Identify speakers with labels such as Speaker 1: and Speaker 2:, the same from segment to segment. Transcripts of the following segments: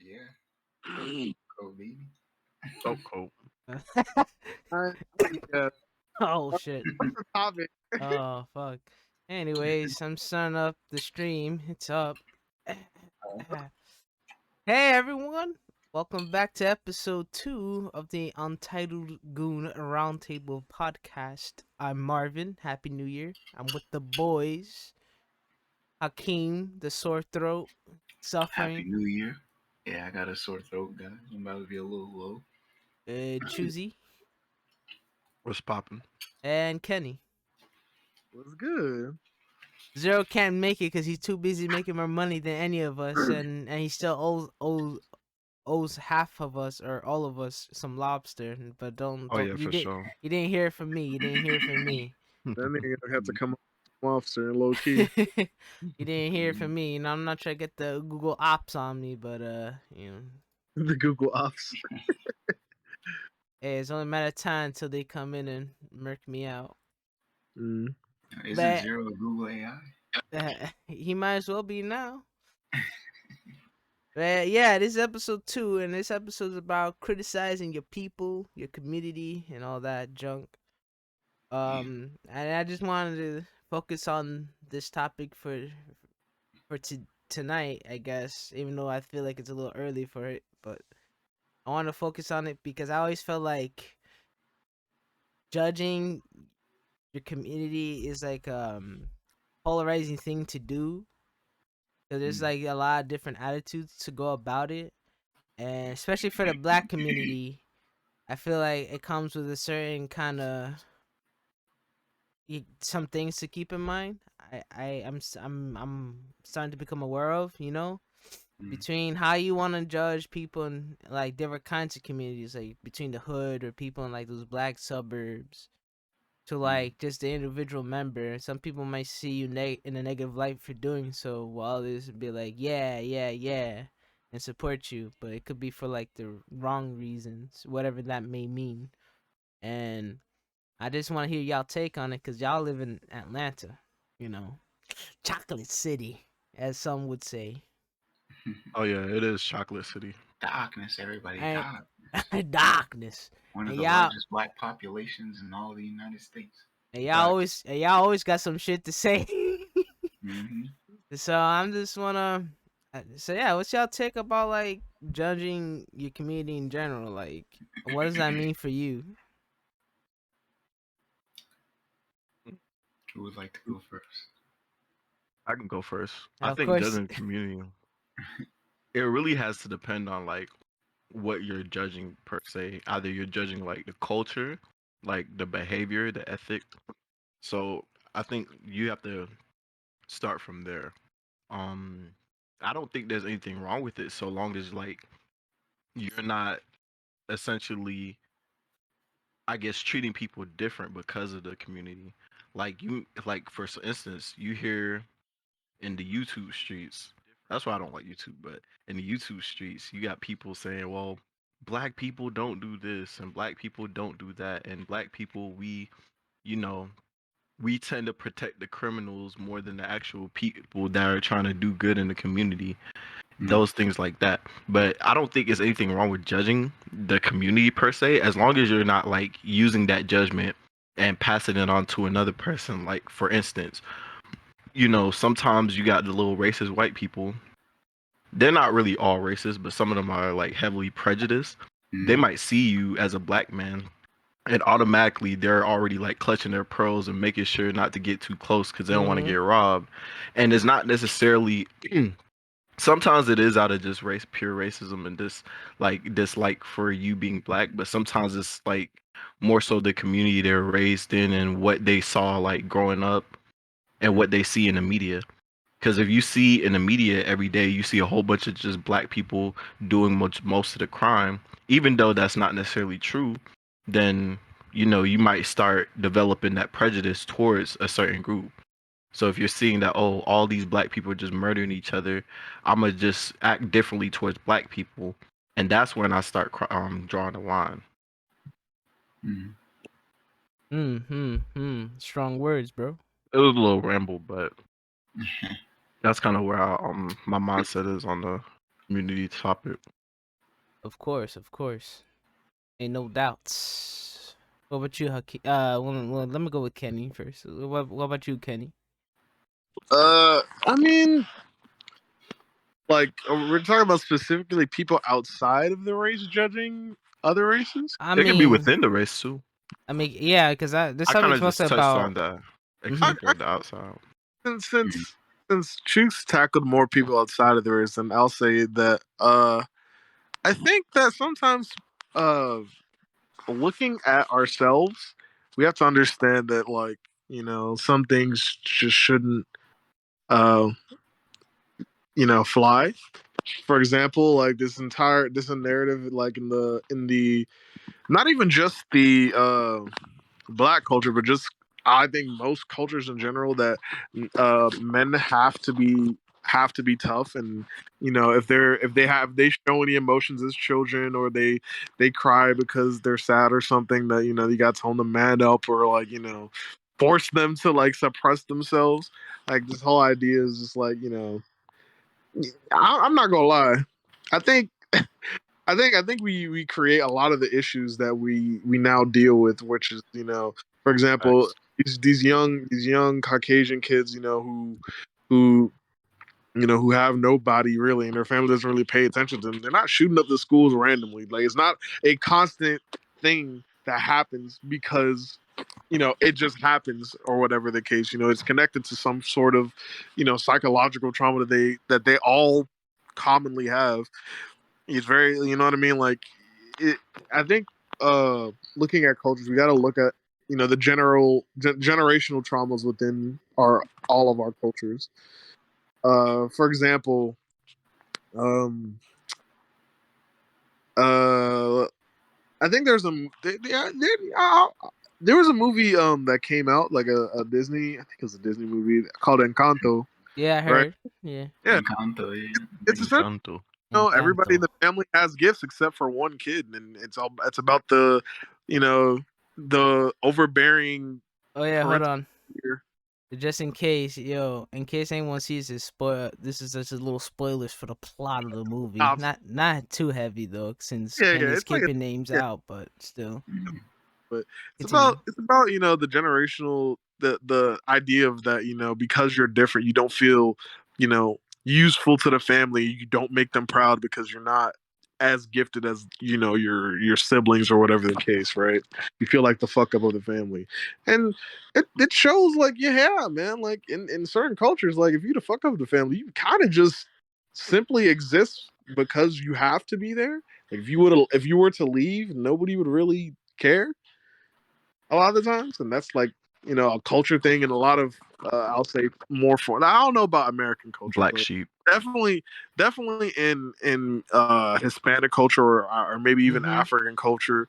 Speaker 1: Yeah, cold baby.
Speaker 2: So cold.
Speaker 3: Alright, yeah.
Speaker 4: Oh shit.
Speaker 3: What's the topic?
Speaker 4: Oh fuck. Anyways, I'm starting up the stream. It's up. Hey everyone! Welcome back to episode 2 of the Untitled Goon Roundtable podcast. I'm Marvin. Happy New Year. I'm with the boys. Hakeem, the sore throat,
Speaker 1: Happy
Speaker 4: suffering,
Speaker 1: New Year. Yeah, I got a sore throat, guys. I'm about to be a little low.
Speaker 4: Choosy,
Speaker 2: What's popping?
Speaker 4: and Kenny.
Speaker 3: What's good?
Speaker 4: Zero can't make it because he's too busy making more money than any of us, and he still owes half of us or all of us some lobster. But
Speaker 2: Oh
Speaker 4: don't
Speaker 2: yeah, for sure.
Speaker 4: you didn't hear it from me. You didn't hear it from me.
Speaker 3: That nigga gonna have to come up with some officer in low key.
Speaker 4: You didn't hear it from me. You know, I'm not trying to get the Google Ops on me, but you know,
Speaker 3: The Google Ops.
Speaker 4: hey, it's only a matter of time until they come in and murk me out.
Speaker 3: Mm.
Speaker 1: Isn't
Speaker 4: But
Speaker 1: Zero a Google AI?
Speaker 4: he might as well be now. But yeah, this is episode 2, and this episode is about criticizing your people, your community, and all that junk. And I just wanted to focus on this topic for tonight, I guess. Even though I feel like it's a little early for it, but I want to focus on it because I always felt like judging your community is like polarizing thing to do. So there's like a lot of different attitudes to go about it, and especially for the black community, I feel like it comes with a certain kind of some things to keep in mind. I'm starting to become aware of, between how you want to judge people in like different kinds of communities, like between the hood or people in like those black suburbs, to like just the individual member. Some people might see you in a negative light for doing so, while others would be like, yeah, yeah, yeah, and support you. But it could be for like the wrong reasons, whatever that may mean. And I just want to hear y'all take on it because y'all live in Atlanta, you know, Chocolate City, as some would say.
Speaker 2: Oh yeah, it is Chocolate City.
Speaker 1: Darkness, everybody,
Speaker 4: And
Speaker 1: dark.
Speaker 4: darkness.
Speaker 1: One of
Speaker 4: And
Speaker 1: the
Speaker 4: y'all,
Speaker 1: largest black populations in all the United States.
Speaker 4: and
Speaker 1: Dark.
Speaker 4: y'all always got some shit to say.
Speaker 1: Mm-hmm.
Speaker 4: So I'm just wanna. So yeah, what's y'all take about like judging your community in general? Like, what does that mean for you?
Speaker 1: Who would like to go first?
Speaker 2: I can go first. I
Speaker 4: Of
Speaker 2: think
Speaker 4: course.
Speaker 2: judging the community, it really has to depend on like what you're judging per se. Either you're judging like the culture, like the behavior, the ethic. So I think you have to start from there. Um, I don't think there's anything wrong with it so long as like you're not essentially, I guess, treating people different because of the community. Like for instance, you hear in the YouTube streets. That's why I don't like YouTube. But in the YouTube streets, you got people saying, "Well, black people don't do this, and black people don't do that, and black people you know, we tend to protect the criminals more than the actual people that are trying to do good in the community." Those things like that. But I don't think there's anything wrong with judging the community per se, as long as you're not like using that judgment and passing it on to another person. Like for instance, sometimes you got the little racist white people. They're not really all racist, but some of them are like heavily prejudiced. They might see you as a black man and automatically they're already like clutching their pearls and making sure not to get too close because they don't want to get robbed. And it's not necessarily sometimes it is out of just pure racism and dislike for you being black, but sometimes it's like more so the community they're raised in and what they saw like growing up and what they see in the media. Because if you see in the media every day, you see a whole bunch of just black people doing most of the crime, even though that's not necessarily true, then you might start developing that prejudice towards a certain group. So if you're seeing that, oh, all these black people are just murdering each other, I'm gonna just act differently towards black people, and that's when I start drawing the line.
Speaker 4: Strong words, bro.
Speaker 2: It was a little ramble, but that's kind of where my mindset is on the community topic.
Speaker 4: Of course, of course. Ain't no doubts. What about you, well, let me go with Kenny first. What about you, Kenny?
Speaker 3: I mean, like we're talking about specifically people outside of the race judging other races.
Speaker 4: I
Speaker 2: It can be
Speaker 4: mean,
Speaker 2: within the race too.
Speaker 4: yeah, because this
Speaker 2: I kind
Speaker 4: subject's
Speaker 2: of just
Speaker 4: mostly
Speaker 2: touched
Speaker 4: about.
Speaker 2: on the
Speaker 4: Mhm.
Speaker 2: example of the outside.
Speaker 3: Since
Speaker 1: Mm-hmm.
Speaker 3: since since Chooks tackled more people outside of the race, then I'll say that I think that sometimes uh looking at ourselves, we have to understand that like some things just shouldn't uh fly. For example, like this narrative, like in the not even just the black culture, but just I think most cultures in general that men have to be tough, and if they show any emotions as children, or they cry because they're sad or something, that you got to tell them to man up, or like force them to like suppress themselves. Like this whole idea is just like I'm not gonna lie. I think I think we create a lot of the issues that we now deal with, which is for example,
Speaker 2: Facts.
Speaker 3: these young Caucasian kids, who who have nobody really, and their family doesn't really pay attention to them. They're not shooting up the schools randomly. Like it's not a constant thing that happens because it just happens, or whatever the case. It's connected to some sort of psychological trauma that they all commonly have. It's very, you know what I mean? Like, it, I think looking at cultures, we got to look at the generational traumas within all of our cultures. For example, um, uh, I think there was a movie that came out, like a Disney, I think it was a Disney movie called Encanto,
Speaker 4: Yeah, I
Speaker 3: right?
Speaker 4: heard. Yeah,
Speaker 3: Yeah,
Speaker 1: Encanto, yeah.
Speaker 3: it's essentially
Speaker 2: Encanto.
Speaker 3: everybody in
Speaker 4: Encanto.
Speaker 3: the family has gifts except for one kid, and it's about you know the overbearing
Speaker 4: Oh yeah, hold
Speaker 3: parental
Speaker 4: on.
Speaker 3: figure.
Speaker 4: Just in case, in case anyone sees this spoil, this is just a little spoilers for the plot of the movie.
Speaker 3: Um,
Speaker 4: Not too heavy though, since
Speaker 3: yeah,
Speaker 4: Kenny's
Speaker 3: it's like
Speaker 4: keeping names
Speaker 3: yeah,
Speaker 4: out, but still,
Speaker 1: Mm-hmm.
Speaker 3: but
Speaker 4: continue.
Speaker 3: it's about the generational the idea of that because you're different, you don't feel useful to the family. You don't make them proud because you're not as gifted as your siblings, or whatever the case, right? You feel like the fuck up of the family, and it shows, like, yeah, man, like in certain cultures, like if you the fuck up of the family, you kind of just simply exist because you have to be there. Like if you were to leave, nobody would really care a lot of the times, and that's like a culture thing, and a lot of I'll say more for. I don't know about American culture,
Speaker 2: Black
Speaker 3: but
Speaker 2: sheep.
Speaker 3: definitely in Hispanic culture, or maybe even
Speaker 4: Mm-hmm.
Speaker 3: African culture.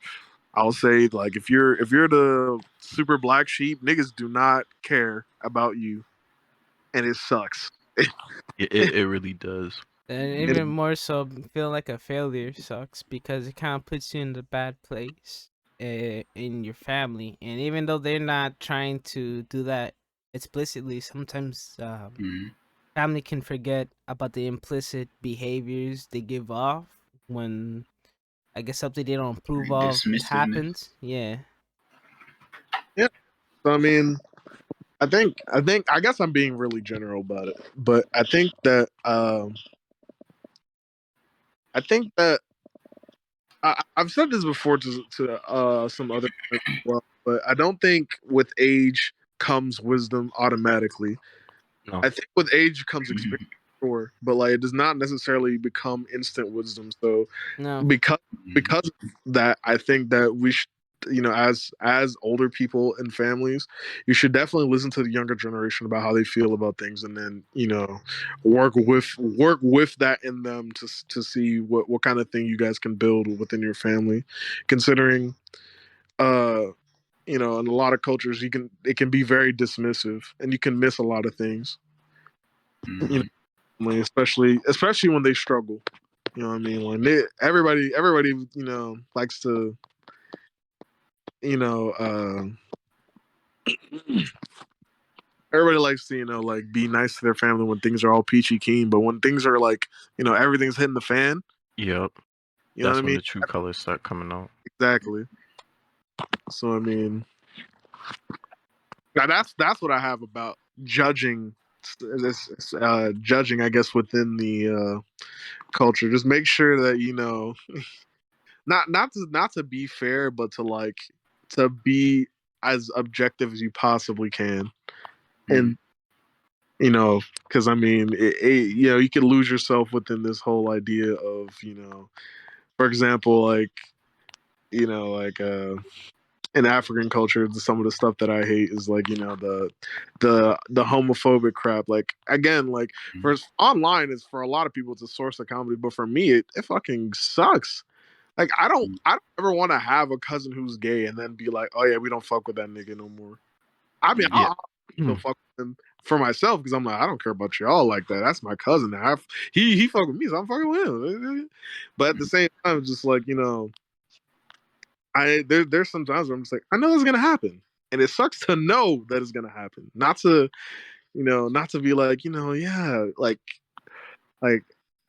Speaker 3: I'll say, like, if you're the super black sheep, niggas do not care about you, and it sucks.
Speaker 2: It really does.
Speaker 4: And
Speaker 3: It-
Speaker 4: even more so, feel like a failure sucks because it kind of puts you in the bad place in your family. And even though they're not trying to do that explicitly, sometimes
Speaker 1: Mm-hmm.
Speaker 4: family can forget about the implicit behaviors they give off when I guess something they don't approve of
Speaker 1: Dismissiveness.
Speaker 4: happens. Yeah.
Speaker 3: yeah. So I mean, I guess I'm being really general about it, but I think that I've said this before to some other friends as well, but I don't think with age comes wisdom automatically.
Speaker 2: No.
Speaker 3: I think with age comes experience,
Speaker 1: Mm-hmm.
Speaker 3: sure, but like it does not necessarily become instant wisdom. So
Speaker 4: No.
Speaker 3: because of that, I think that we should, as older people and families, you should definitely listen to the younger generation about how they feel about things, and then work with that in them to see what kind of thing you guys can build within your family, considering uh in a lot of cultures it can be very dismissive, and you can miss a lot of things, you
Speaker 1: Mm-hmm.
Speaker 3: know, especially when they struggle. You know what I mean? When everybody likes to you know everybody likes to, like be nice to their family when things are all peachy keen, but when things are like, everything's hitting the fan,
Speaker 2: Yep.
Speaker 3: you know what
Speaker 2: That's
Speaker 3: I
Speaker 2: when
Speaker 3: mean?
Speaker 2: the true colors start coming out.
Speaker 3: Exactly. So I mean, now that's what I have about judging judging, I guess, within the culture. Just make sure that not to be fair, but to be as objective as you possibly can, and because I mean, you can lose yourself within this whole idea of for example, like in African culture, some of the stuff that I hate is like the homophobic crap. Like again, like for online is for a lot of people it's a source of comedy, but for me it fucking sucks. Like I don't ever want to have a cousin who's gay and then be like, oh yeah, we don't fuck with that nigga no more. I mean,
Speaker 2: Yeah.
Speaker 3: I'll still fuck with him for myself because I'm like, I don't care about y'all like that. That's my cousin. He fuck with me, so I'm fucking with him. But at the same time, it's just like there's some times where I'm just like, I know it's gonna happen, and it sucks to know that it's gonna happen. Not to be like, yeah, like, what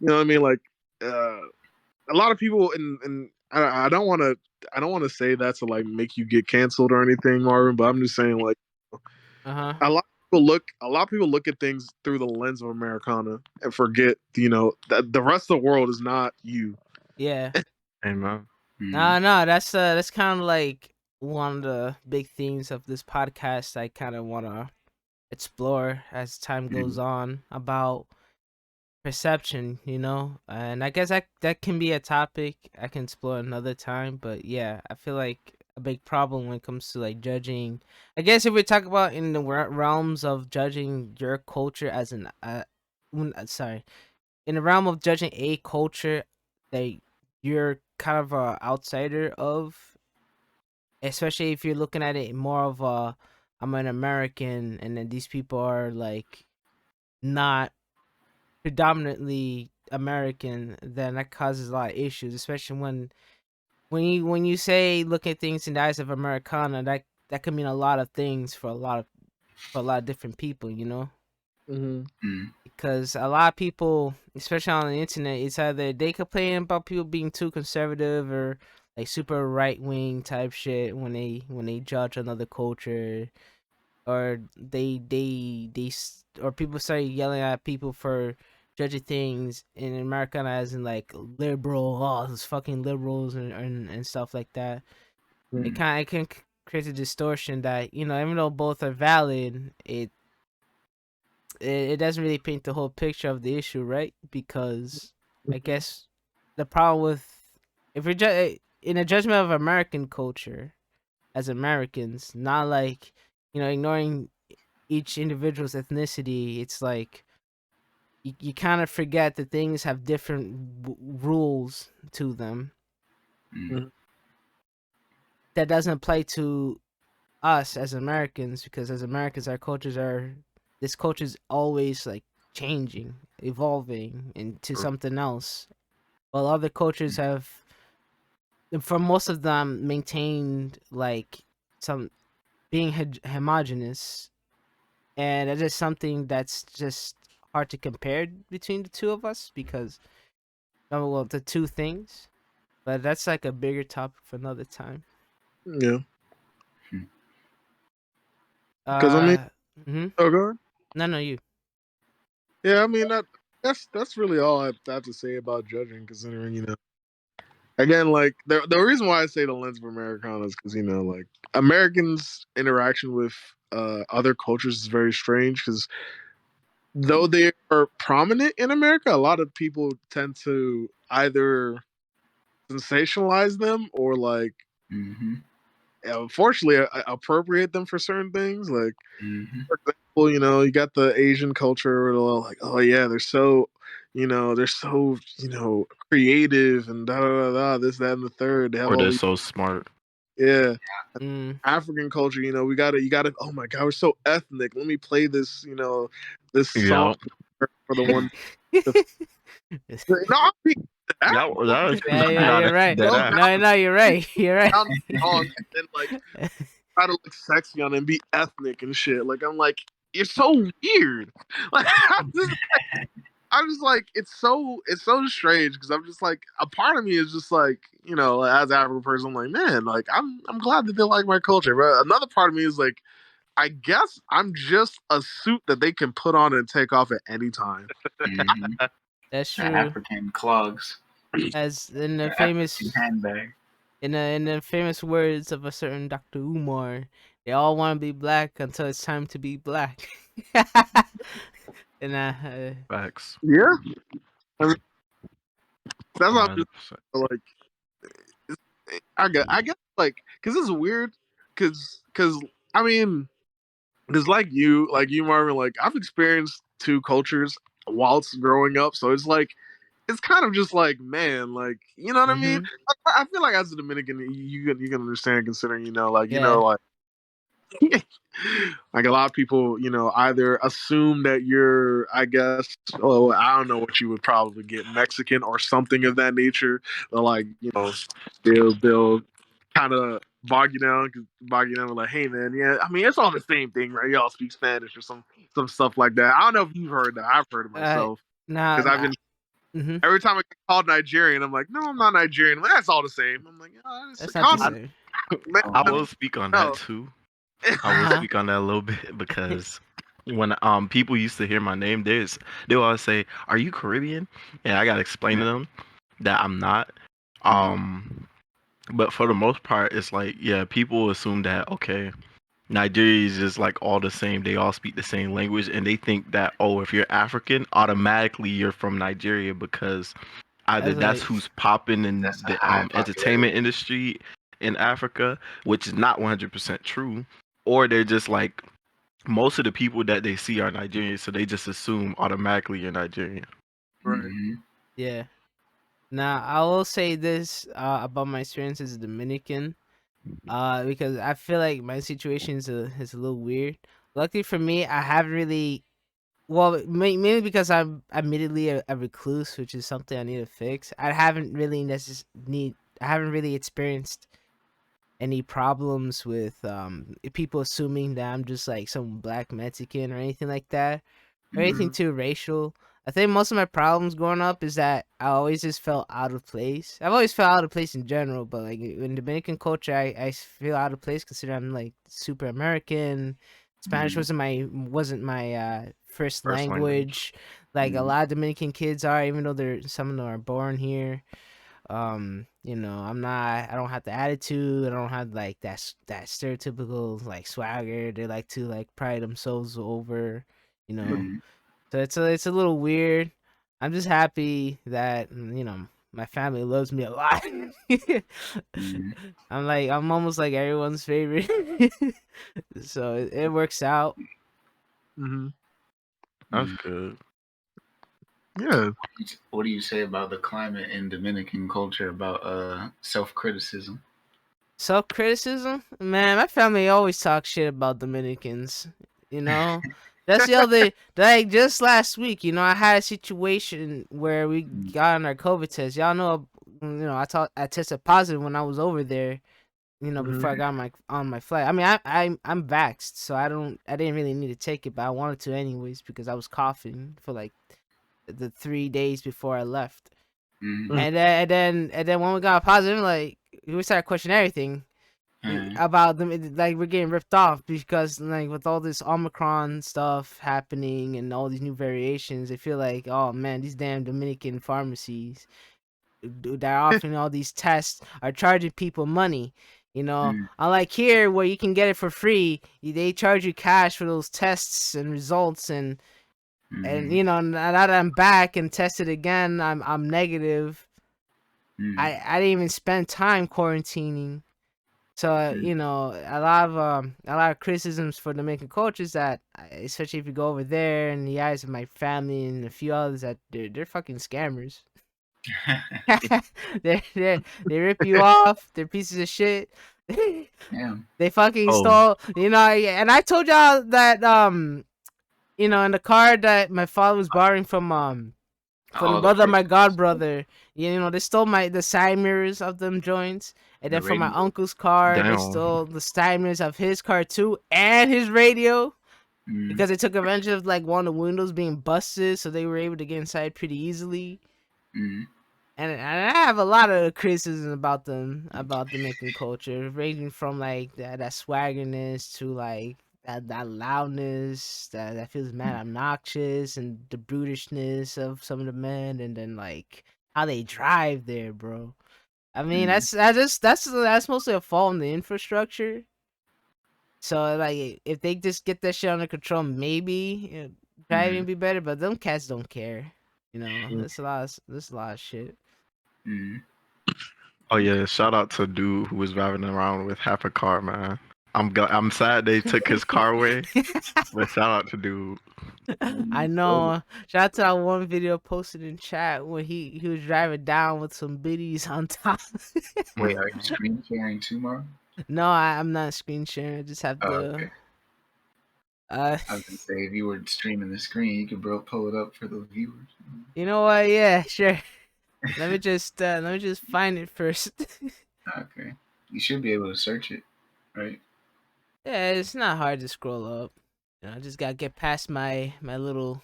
Speaker 3: I mean, like, a lot of people, and I don't want to say that to like make you get canceled or anything, Marvin. But I'm just saying, like, a lot of people look at things through the lens of Americana and forget, that the rest of the world is not you.
Speaker 4: Yeah.
Speaker 2: Amen.
Speaker 4: No, that's kind of like one of the big themes of this podcast. I kind of want to explore as time goes on about perception, and I guess that can be a topic I can explore another time. But yeah, I feel like a big problem when it comes to like judging. I guess if we talk about in the realms of judging your culture as an sorry, in the realm of judging a culture that you're kind of a outsider of, especially if you're looking at it more of a I'm an American and then these people are like not predominantly American, then that causes a lot of issues, especially when you say look at things in the eyes of Americana, that can mean a lot of things for a lot of different people, because a lot of people, especially on the internet, it's either they complain about people being too conservative or like super right wing type shit when they judge another culture, or or people start yelling at people for judging things in America as in like liberal, oh those fucking liberals and stuff like that. It can create a distortion that even though both are valid, it doesn't really paint the whole picture of the issue, right? Because I guess the problem with if you're in a judgment of American culture as Americans, not like ignoring each individual's ethnicity, it's like you kind of forget that things have different rules to them that doesn't apply to us as Americans, because as Americans this culture is always like changing, evolving into something else, while other cultures have, for most of them, maintained like some being homogenous, and that is something that's just hard to compare between the two of us because well the two things, but that's like a bigger topic for another time.
Speaker 3: Yeah. Because I mean, oh, go ahead.
Speaker 4: No, you.
Speaker 3: Yeah, I mean that's really all I have to say about judging. Considering again, like the reason why I say the lens of Americana is because like Americans' interaction with other cultures is very strange. Because though they are prominent in America, a lot of people tend to either sensationalize them or like unfortunately appropriate them for certain things. Like for example, you got the Asian culture where they're like, oh yeah, they're so creative and da da da da, this, that, and the third. They have
Speaker 2: Or
Speaker 3: all
Speaker 2: they're
Speaker 3: these,
Speaker 2: so smart.
Speaker 3: yeah. African culture, you gotta, oh my god, we're so ethnic. Let me play this song for the one. No, I mean,
Speaker 4: Yeah, you're right. No, you're right. You're right.
Speaker 3: Down the song and then like try to look sexy on it and be ethnic and shit. Like I'm like, it's so weird. Like I'm just like it's so strange because I'm just like a part of me is just like as an African person I'm like man like I'm glad that they like my culture, but another part of me is like I guess I'm just a suit that they can put on and take off at any time.
Speaker 1: Mm-hmm.
Speaker 4: That's
Speaker 1: The
Speaker 4: true.
Speaker 1: African clogs.
Speaker 4: As in the
Speaker 1: The
Speaker 4: famous
Speaker 1: African handbag.
Speaker 4: in the famous words of a certain Dr. Umar, they all want to be black until it's time to be black. And
Speaker 2: Facts.
Speaker 3: Yeah, I mean, that's what I'm
Speaker 2: 100%.
Speaker 3: just like. I guess like because it's weird because I mean because like you Marvin like I've experienced two cultures whilst growing up, so it's like it's kind of just like man like you know what I mean.
Speaker 4: mhm.
Speaker 3: I feel like as a Dominican you can understand considering
Speaker 4: Yeah.
Speaker 3: like like a lot of people, either assume that you're, I guess, oh, I don't know what you would probably get, Mexican or something of that nature. They're like, they'll kind of bog you down with like, hey man, yeah, I mean it's all the same thing, right? Y'all speak Spanish or some stuff like that. I don't know if you've heard that. I've heard it
Speaker 4: Uh,
Speaker 3: myself
Speaker 4: nah,
Speaker 3: because I've
Speaker 4: nah.
Speaker 3: been
Speaker 4: Mhm.
Speaker 3: every time I get called Nigerian, I'm like, no, I'm not Nigerian. Well, that's all the same. I'm like, oh, it's a
Speaker 4: That's not the
Speaker 2: I,
Speaker 3: continent.
Speaker 4: same.
Speaker 3: Man,
Speaker 2: I
Speaker 1: Oh,
Speaker 2: will speak on that
Speaker 3: no.
Speaker 2: too. I will
Speaker 4: Uh-huh.
Speaker 2: speak on that a little bit because when people used to hear my name, they will always say, "Are you Caribbean?" And I gotta explain to them that I'm not. Um, but for the most part, it's like yeah, people assume that okay, Nigeria is just like all the same. They all speak the same language, and they think that oh, if you're African, automatically you're from Nigeria because either
Speaker 4: That's
Speaker 2: that's
Speaker 4: like
Speaker 2: who's popping in
Speaker 1: that's a
Speaker 2: the
Speaker 1: high
Speaker 2: entertainment
Speaker 1: popularity.
Speaker 2: industry in Africa, which is not 100% true, or they're just like most of the people that they see are Nigerian, so they just assume automatically you're Nigerian.
Speaker 3: Right.
Speaker 1: Mm-hmm.
Speaker 4: yeah. Now I will say this about my experience as a Dominican. Because I feel like my situation is a little weird. Luckily for me, I haven't really. Well, mainly because I'm admittedly a recluse, which is something I need to fix. I haven't really I haven't really experienced any problems with people assuming that I'm just like some black Mexican or anything like that, or anything
Speaker 3: Mhm.
Speaker 4: too racial. I think most of my problems growing up is that I always just felt out of place. I've always felt out of place in general, but like in Dominican culture, I feel out of place considering I'm like super American. Spanish
Speaker 1: Mm-hmm.
Speaker 4: wasn't my first
Speaker 2: First language.
Speaker 4: language. Like a lot of Dominican kids are, even though some of them are born here. I don't have the attitude. I don't have like that stereotypical like swagger. They like to like pride themselves over, you know.
Speaker 1: Mm-hmm.
Speaker 4: So it's a little weird. I'm just happy that my family loves me a lot.
Speaker 1: Mm-hmm.
Speaker 4: I'm almost like everyone's favorite. So it works out.
Speaker 3: Mhm.
Speaker 2: That's
Speaker 1: Mm-hmm.
Speaker 2: good.
Speaker 3: Yeah.
Speaker 1: What do you say about the climate in Dominican culture about self-criticism?
Speaker 4: Self criticism, man. My family always talks shit about Dominicans. You know, that's the other like just last week. I had a situation where we got on our COVID test. Y'all know, I tested positive when I was over there.
Speaker 3: Mhm.
Speaker 4: Before I got on my flight. I mean, I'm vaxxed, so I didn't really need to take it, but I wanted to anyways because I was coughing for like the 3 days before I left.
Speaker 1: Mm-hmm.
Speaker 3: Mhm.
Speaker 4: And then when we got positive, like we started questioning everything about them. Like we're getting ripped off because like with all this Omicron stuff happening and all these new variations, I feel like oh man, these damn Dominican pharmacies that are offering all these tests are charging people money. Unlike here where you can get it for free, they charge you cash for those tests and results and
Speaker 1: Mm-hmm.
Speaker 4: now that I'm back and tested again, I'm negative.
Speaker 1: Mm-hmm.
Speaker 4: I didn't even spend time quarantining. So a lot of criticisms for Dominican culture is that, especially if you go over there in the eyes of my family and a few others, that they're fucking scammers. They rip you off. They're pieces of shit.
Speaker 1: Yeah.
Speaker 4: They fucking
Speaker 2: Oh,
Speaker 4: stole. And I told y'all that in the car that my father was borrowing from the
Speaker 1: All the
Speaker 4: brother of my god
Speaker 1: purchases,
Speaker 4: brother. They stole the side mirrors of them joints. And
Speaker 1: the
Speaker 4: then from my
Speaker 1: radio.
Speaker 4: uncle's car, they
Speaker 2: damn.
Speaker 4: stole the side mirrors of his car too, and his radio. because they took advantage of like one of the windows being busted, so they were able to get inside pretty easily. And I have a lot of criticism about them, about the Dominican culture, ranging from like that swaggerness to like that loudness that feels mad obnoxious, and the brutishness of some of the men, and then like how they drive there, bro. I mean, that's mostly a fault in the infrastructure. So like, if they just get that shit under control, maybe driving be better. But them cats don't care. You know, there's a lot of shit.
Speaker 2: Oh yeah, shout out to dude who was driving around with half a car, man. I'm sad they took his car away, but shout out to dude.
Speaker 4: I know. Shout out to that one video posted in chat when he was driving down with some biddies on top.
Speaker 1: Wait, are you screen sharing too, Mark?
Speaker 4: No, I'm not screen sharing. I just have
Speaker 1: Oh,
Speaker 4: the.
Speaker 1: okay. I was gonna say, if you were streaming the screen, you could pull it up for the viewers.
Speaker 4: You know what? Yeah, sure. let me just find it first.
Speaker 1: Okay, you should be able to search it, right?
Speaker 4: Yeah, it's not hard to scroll up. You know, I just gotta get past my little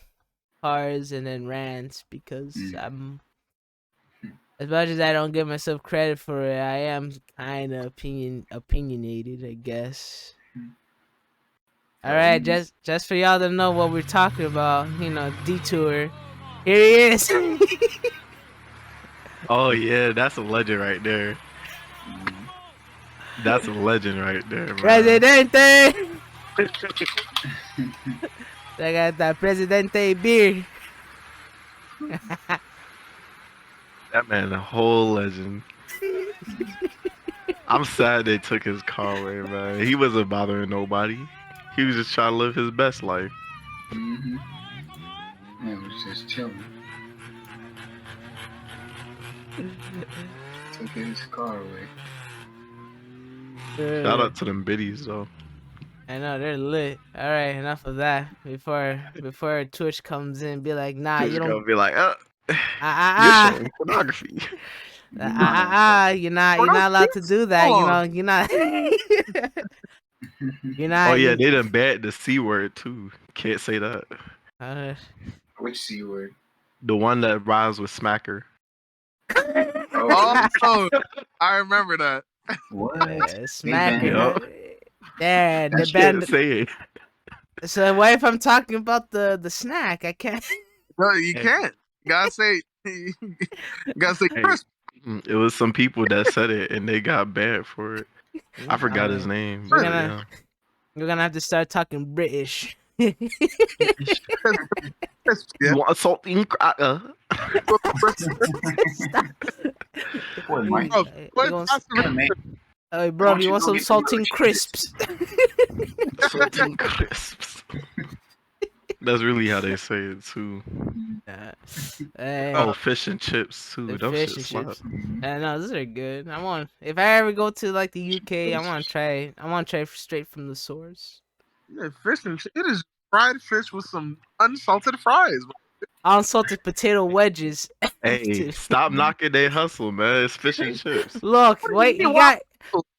Speaker 4: cars and then rants, because I'm, as much as I don't give myself credit for it, I am kind of opinionated, I guess. All right, just for y'all to know what we're talking about, you know, Detour. Here he is.
Speaker 2: Oh yeah, that's a legend right there. That's a legend right there, man.
Speaker 4: Presidente. I got that Presidente beer.
Speaker 2: That man, a whole legend. I'm sad they took his car away, man. He wasn't bothering nobody. He was just trying to live his best life.
Speaker 1: Man was just chilling. Took his car away.
Speaker 2: Shout out to them biddies though.
Speaker 4: I know, they're lit. All right, enough of that. Before Twitch comes in, be like, nah, you don't.
Speaker 2: Gonna be like, you're showing pornography.
Speaker 4: You're not allowed to do that. You know, you're not. You're not.
Speaker 2: Oh yeah, they done banned the C word too. Can't say that.
Speaker 1: Which C word?
Speaker 2: The one that rhymes with smacker.
Speaker 3: Oh, I remember that.
Speaker 1: What?
Speaker 4: Smacker. Yeah,
Speaker 2: they banned. Say it.
Speaker 4: So what if I'm talking about the snack? I can't.
Speaker 3: No, you can't. Gotta say crisp.
Speaker 2: It was some people that said it and they got banned for it. I forgot his name.
Speaker 4: We're gonna have to start talking British.
Speaker 2: You want a saltine cracker?
Speaker 4: Hey, bro, you want some saltine crisps?
Speaker 2: Saltine crisps. That's really how they say it too. Fish and chips too. Those shit slap.
Speaker 4: No, those are good. If I ever go to like the UK, I want to try straight from the source.
Speaker 3: Yeah, fish and it is fried fish with some unsalted fries.
Speaker 4: Unsalted potato wedges.
Speaker 2: Hey, stop knocking their hustle, man. It's fish and chips.
Speaker 4: Look, wait, you got.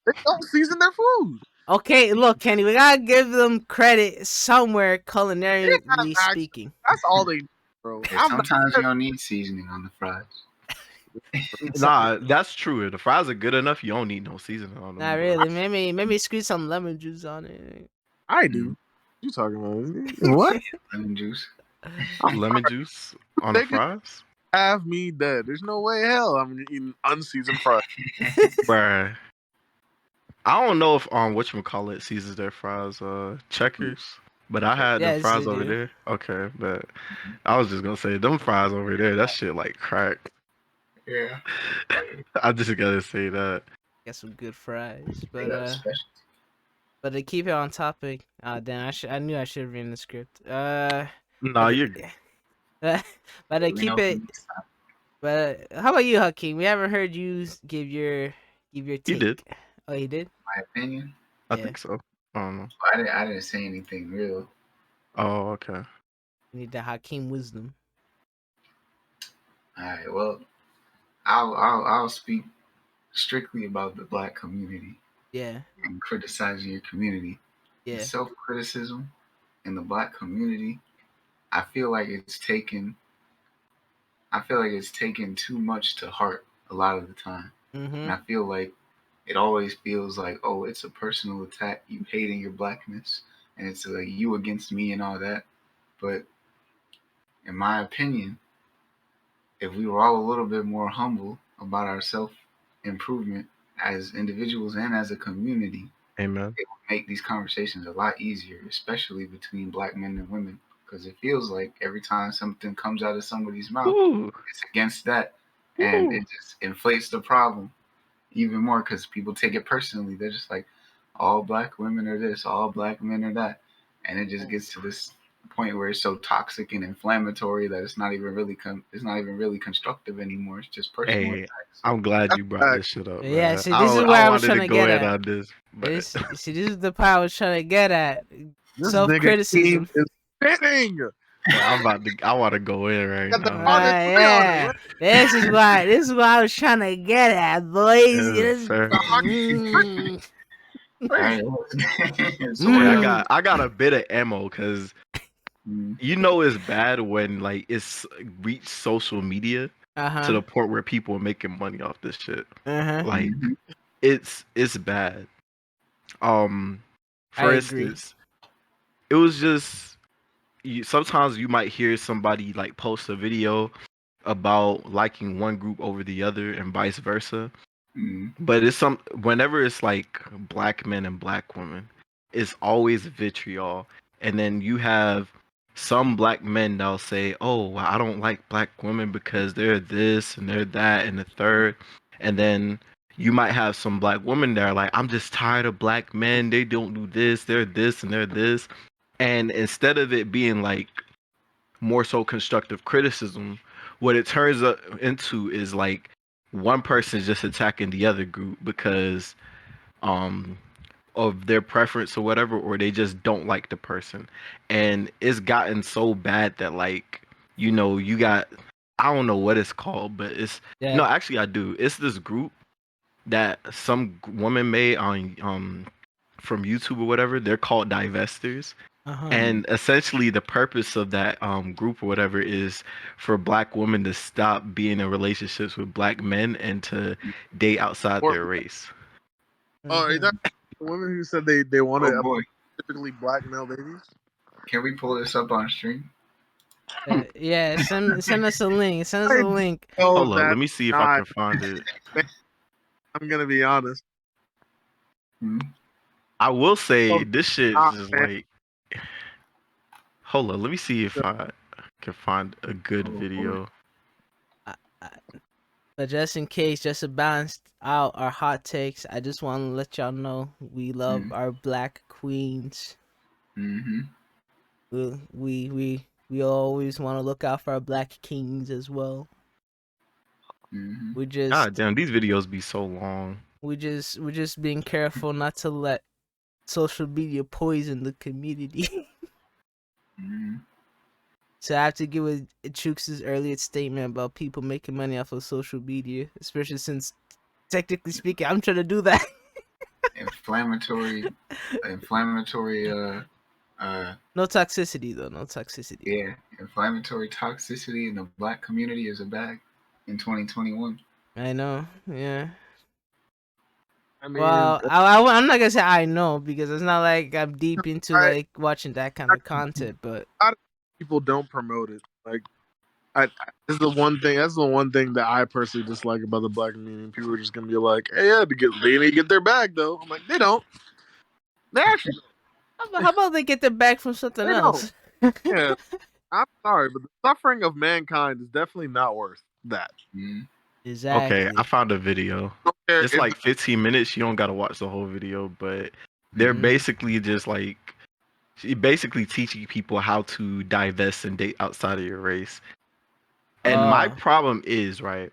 Speaker 3: They don't season their food.
Speaker 4: Okay, look, Kenny, we gotta give them credit somewhere, culinarily speaking.
Speaker 3: That's all they do, bro.
Speaker 1: Sometimes you don't need seasoning on the fries.
Speaker 2: Nah, that's true. If the fries are good enough, you don't need no seasoning on them.
Speaker 4: Not really. Maybe squeeze some lemon juice on it.
Speaker 3: I do. You talking about what?
Speaker 1: Lemon juice.
Speaker 2: Lemon juice on the fries?
Speaker 3: Have me dead. There's no way hell I'm eating unseasoned fries.
Speaker 2: Bruh. I don't know if whatchamacallit seasons their fries, Checkers. But I had the fries over there. Okay, but I was just gonna say them fries over there, that shit like crack.
Speaker 1: Yeah.
Speaker 2: I just gotta say that.
Speaker 4: Got some good fries. But to keep it on topic, damn, I knew I should have written the script.
Speaker 2: No, you're good.
Speaker 4: But to keep it. But how about you, Hakeem? We haven't heard you give your take.
Speaker 2: You did.
Speaker 4: Oh, you did?
Speaker 1: My opinion?
Speaker 2: I think so. I don't know.
Speaker 1: I didn't say anything real.
Speaker 2: Oh, okay.
Speaker 4: You need the Hakeem wisdom.
Speaker 1: All right. Well, I'll speak strictly about the Black community.
Speaker 4: Yeah.
Speaker 1: And criticizing your community.
Speaker 4: Yeah.
Speaker 1: Self-criticism in the black community, I feel like it's taken too much to heart a lot of the time. And
Speaker 4: Mhm.
Speaker 1: I feel like it always feels like, oh, it's a personal attack, you hating your blackness, and it's like you against me and all that. But in my opinion, if we were all a little bit more humble about our self improvement as individuals and as a community,
Speaker 2: Amen.
Speaker 1: it would make these conversations a lot easier, especially between black men and women. Because it feels like every time something comes out of somebody's mouth,
Speaker 2: Ooh,
Speaker 1: it's against that. And
Speaker 2: ooh.
Speaker 1: it just inflates the problem even more because people take it personally. They're just like, all black women are this, all black men are that. And it just gets to this point where it's so toxic and inflammatory that it's not even really constructive anymore. It's just personal
Speaker 2: Hey,
Speaker 1: attacks.
Speaker 2: I'm glad
Speaker 3: That's
Speaker 2: you brought this
Speaker 3: facts.
Speaker 2: shit up,
Speaker 4: Yeah.
Speaker 2: man.
Speaker 4: See, this is
Speaker 2: I
Speaker 4: where I was
Speaker 2: wanted
Speaker 4: trying
Speaker 2: to
Speaker 4: to
Speaker 2: go
Speaker 4: get
Speaker 2: in
Speaker 4: at.
Speaker 2: on this, but
Speaker 4: This is the part I was trying to get at.
Speaker 3: This
Speaker 4: Self
Speaker 3: nigga Keem
Speaker 4: criticism.
Speaker 3: is spitting.
Speaker 2: I want to go in right
Speaker 3: Got the
Speaker 2: now.
Speaker 3: hardest way on it.
Speaker 4: Yeah. This is what I was trying to get at, boys.
Speaker 2: Yes, sir.
Speaker 3: The hockey
Speaker 1: All
Speaker 3: crazy.
Speaker 1: right. So
Speaker 2: Hey,
Speaker 1: what
Speaker 4: Mm.
Speaker 1: else?
Speaker 2: I got a bit of ammo because
Speaker 1: Mm,
Speaker 2: you know it's bad when like it's reached social media to
Speaker 4: Uh-huh.
Speaker 2: the point where people are making money off this shit.
Speaker 4: Uh-huh.
Speaker 2: Like
Speaker 1: mhm,
Speaker 2: it's bad. Um,
Speaker 4: I
Speaker 2: for
Speaker 4: agree.
Speaker 2: instance, it was just sometimes you might hear somebody like post a video about liking one group over the other and vice versa.
Speaker 1: mm,
Speaker 2: But it's whenever it's like black men and black women, it's always vitriol. And then you have some black men that'll say, "Oh, well, I don't like black women because they're this and they're that and the third." And then you might have some black women that are like, "I'm just tired of black men. They don't do this. They're this and they're this." And instead of it being like more so constructive criticism, what it turns into is like one person just attacking the other group because um of their preference or whatever, or they just don't like the person. And it's gotten so bad that like, you got, I don't know what it's called, but it's no,
Speaker 4: Yeah.
Speaker 2: actually I do. It's this group that some woman made on from YouTube or whatever. They're called divestors,
Speaker 4: Uh-huh.
Speaker 1: mm,
Speaker 2: and essentially, the purpose of that group or whatever is for black women to stop being in relationships with black men and to
Speaker 1: mm.
Speaker 2: date outside
Speaker 3: Or,
Speaker 2: their race.
Speaker 3: oh, is
Speaker 4: Mhm.
Speaker 3: that the women who said they
Speaker 1: Oh
Speaker 3: wanted
Speaker 1: boy,
Speaker 3: typically black male babies?
Speaker 1: can we pull this up on stream?
Speaker 4: Yeah, send us a link. Send us
Speaker 3: I
Speaker 4: a link.
Speaker 3: know
Speaker 2: Hold up,
Speaker 3: that's
Speaker 2: let me see if I
Speaker 3: not.
Speaker 2: can find it.
Speaker 3: I'm gonna be honest.
Speaker 1: Mm,
Speaker 2: I will
Speaker 3: Oh,
Speaker 2: say this shit
Speaker 3: not,
Speaker 2: is
Speaker 3: man.
Speaker 2: like, hold up, let me see if I can find a good
Speaker 1: oh boy.
Speaker 2: video.
Speaker 4: I, I, but just in case, just to balance out our hot takes, I just want to let y'all know we love
Speaker 1: Mm,
Speaker 4: our black queens.
Speaker 1: mm-hmm,
Speaker 4: We always want to look out for our black kings as well.
Speaker 1: mm-hmm.
Speaker 4: We
Speaker 2: God
Speaker 4: just
Speaker 2: damn, these videos be so long.
Speaker 4: we're just being careful not to let social media poison the community.
Speaker 1: Mm-hmm.
Speaker 4: So I have to give with Chooks' earlier statement about people making money off of social media, especially since technically speaking, I'm trying to do that.
Speaker 1: Inflammatory, inflammatory. Uh,
Speaker 4: No toxicity though, no toxicity.
Speaker 1: yeah, inflammatory toxicity in the black community is a bag in 2021.
Speaker 4: I know, yeah.
Speaker 3: I mean,
Speaker 4: Well, I'm not gonna say I know because it's not like I'm deep into
Speaker 3: I,
Speaker 4: like watching that kind of content, but
Speaker 3: a lot of people don't promote it. Like, I this is the one thing. That's the one thing that I personally dislike about the black community. People are just gonna be like, "Hey, yeah, they need to get their bag though." I'm like, they don't. They actually
Speaker 4: how about they get their back from something
Speaker 3: they don't.
Speaker 4: else?
Speaker 3: Yeah, I'm sorry, but the suffering of mankind is definitely not worth that.
Speaker 1: Mm,
Speaker 2: Okay, I
Speaker 4: Exactly.
Speaker 2: found a video.
Speaker 3: I don't care
Speaker 2: It's
Speaker 3: if
Speaker 2: like 15 minutes. You don't gotta watch the whole video, but they're
Speaker 1: mm-hmm,
Speaker 2: basically just like basically teaching people how to divest and date outside of your race. And my
Speaker 4: Oh,
Speaker 2: problem is, right,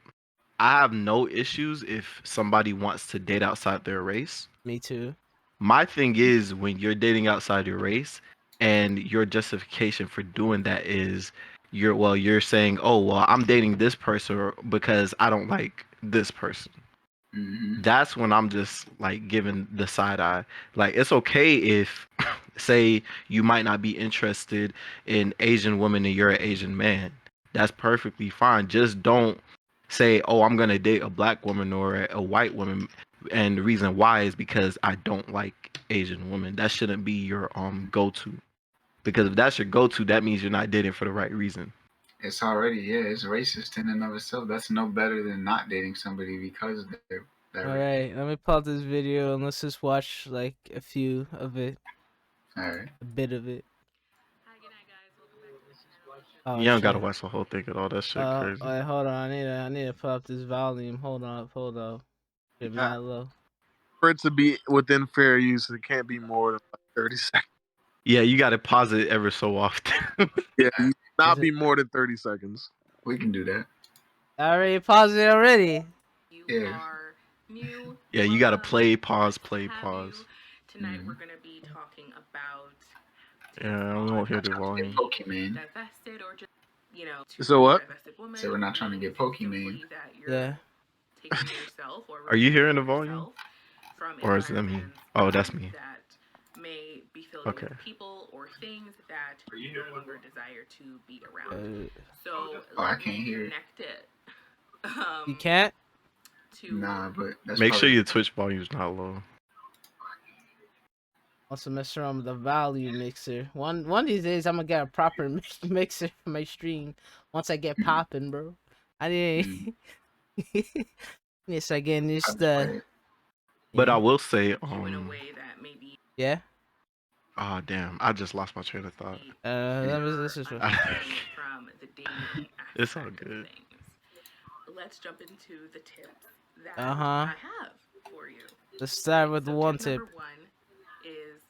Speaker 2: I have no issues if somebody wants to date outside their race.
Speaker 4: me too.
Speaker 2: My thing is when you're dating outside your race and your justification for doing that is you're saying, "Oh, well, I'm dating this person because I don't like this person."
Speaker 1: mm-hmm,
Speaker 2: That's when I'm just like giving the side eye. Like it's okay if say you might not be interested in Asian women and you're an Asian man. That's perfectly fine. Just don't say, "Oh, I'm gonna date a black woman or a white woman," and the reason why is because I don't like Asian women. That shouldn't be your go-to. Because if that's your go-to, that means you're not dating for the right reason.
Speaker 1: It's already, it's racist in and of itself. That's no better than not dating somebody because they're that
Speaker 4: All
Speaker 1: racist.
Speaker 4: right, let me pause this video and let's just watch like a few of it,
Speaker 1: All right.
Speaker 4: a bit of it.
Speaker 5: Hi, good night, guys. Welcome back to the channel. It's just
Speaker 4: Oh
Speaker 2: You don't gotta
Speaker 4: shit.
Speaker 2: watch the whole thing at all. That shit crazy.
Speaker 4: Wait, hold on. I need to put up this volume. Hold up. Get mad low.
Speaker 3: For it to be within fair use, it can't be more than like 30 seconds.
Speaker 2: Yeah, you gotta pause it ever so often.
Speaker 3: Yeah, you not
Speaker 4: Is
Speaker 3: be
Speaker 4: it-
Speaker 3: more than 30 seconds.
Speaker 1: We can do that.
Speaker 4: I already paused it already.
Speaker 5: you
Speaker 1: Yeah.
Speaker 5: are new.
Speaker 2: Yeah, you gotta
Speaker 5: welcome.
Speaker 2: play, pause,
Speaker 5: Nice to
Speaker 2: play,
Speaker 5: have
Speaker 2: pause.
Speaker 5: you. Tonight
Speaker 1: Mhm.
Speaker 5: we're gonna be talking about
Speaker 2: Yeah, we won't hear the
Speaker 1: Get
Speaker 2: volume.
Speaker 1: Pokemon.
Speaker 5: divested or just to
Speaker 3: So what?
Speaker 5: divested woman.
Speaker 1: So we're not trying to get
Speaker 5: means
Speaker 1: Pokemon.
Speaker 5: simply that you're
Speaker 4: Yeah.
Speaker 5: taking yourself or
Speaker 2: Are you hearing the
Speaker 5: removing
Speaker 2: volume?
Speaker 5: yourself from
Speaker 2: Or is that me?
Speaker 5: environments
Speaker 2: Oh, that's me.
Speaker 5: that may be filled
Speaker 2: Okay.
Speaker 5: with people or things that you no longer desire to be around.
Speaker 4: Uh,
Speaker 5: So
Speaker 1: Oh, I
Speaker 5: let
Speaker 1: can't
Speaker 5: me
Speaker 1: hear it.
Speaker 5: connect it.
Speaker 4: you can't?
Speaker 5: To
Speaker 1: Nah, but that's
Speaker 2: Make sure
Speaker 1: probably
Speaker 2: your Twitch volume's not low.
Speaker 4: Also mess around with the volume mixer. One of these days I'm gonna get a proper mixer for my stream. Once I get popping, bro. I didn't. Yes, again,
Speaker 1: I'll
Speaker 4: this
Speaker 1: just play it.
Speaker 2: But I
Speaker 4: yeah.
Speaker 2: will say,
Speaker 5: you in a way that maybe
Speaker 4: Yeah.
Speaker 2: oh damn, I just lost my train of thought.
Speaker 4: This is
Speaker 5: understanding from the dating
Speaker 2: It's all
Speaker 5: aspect of
Speaker 2: good.
Speaker 5: things. Let's jump into the tips that
Speaker 4: Uh-huh.
Speaker 5: I have for you.
Speaker 4: Let's start with the
Speaker 5: So
Speaker 4: one
Speaker 5: tip
Speaker 4: tip.
Speaker 5: number one is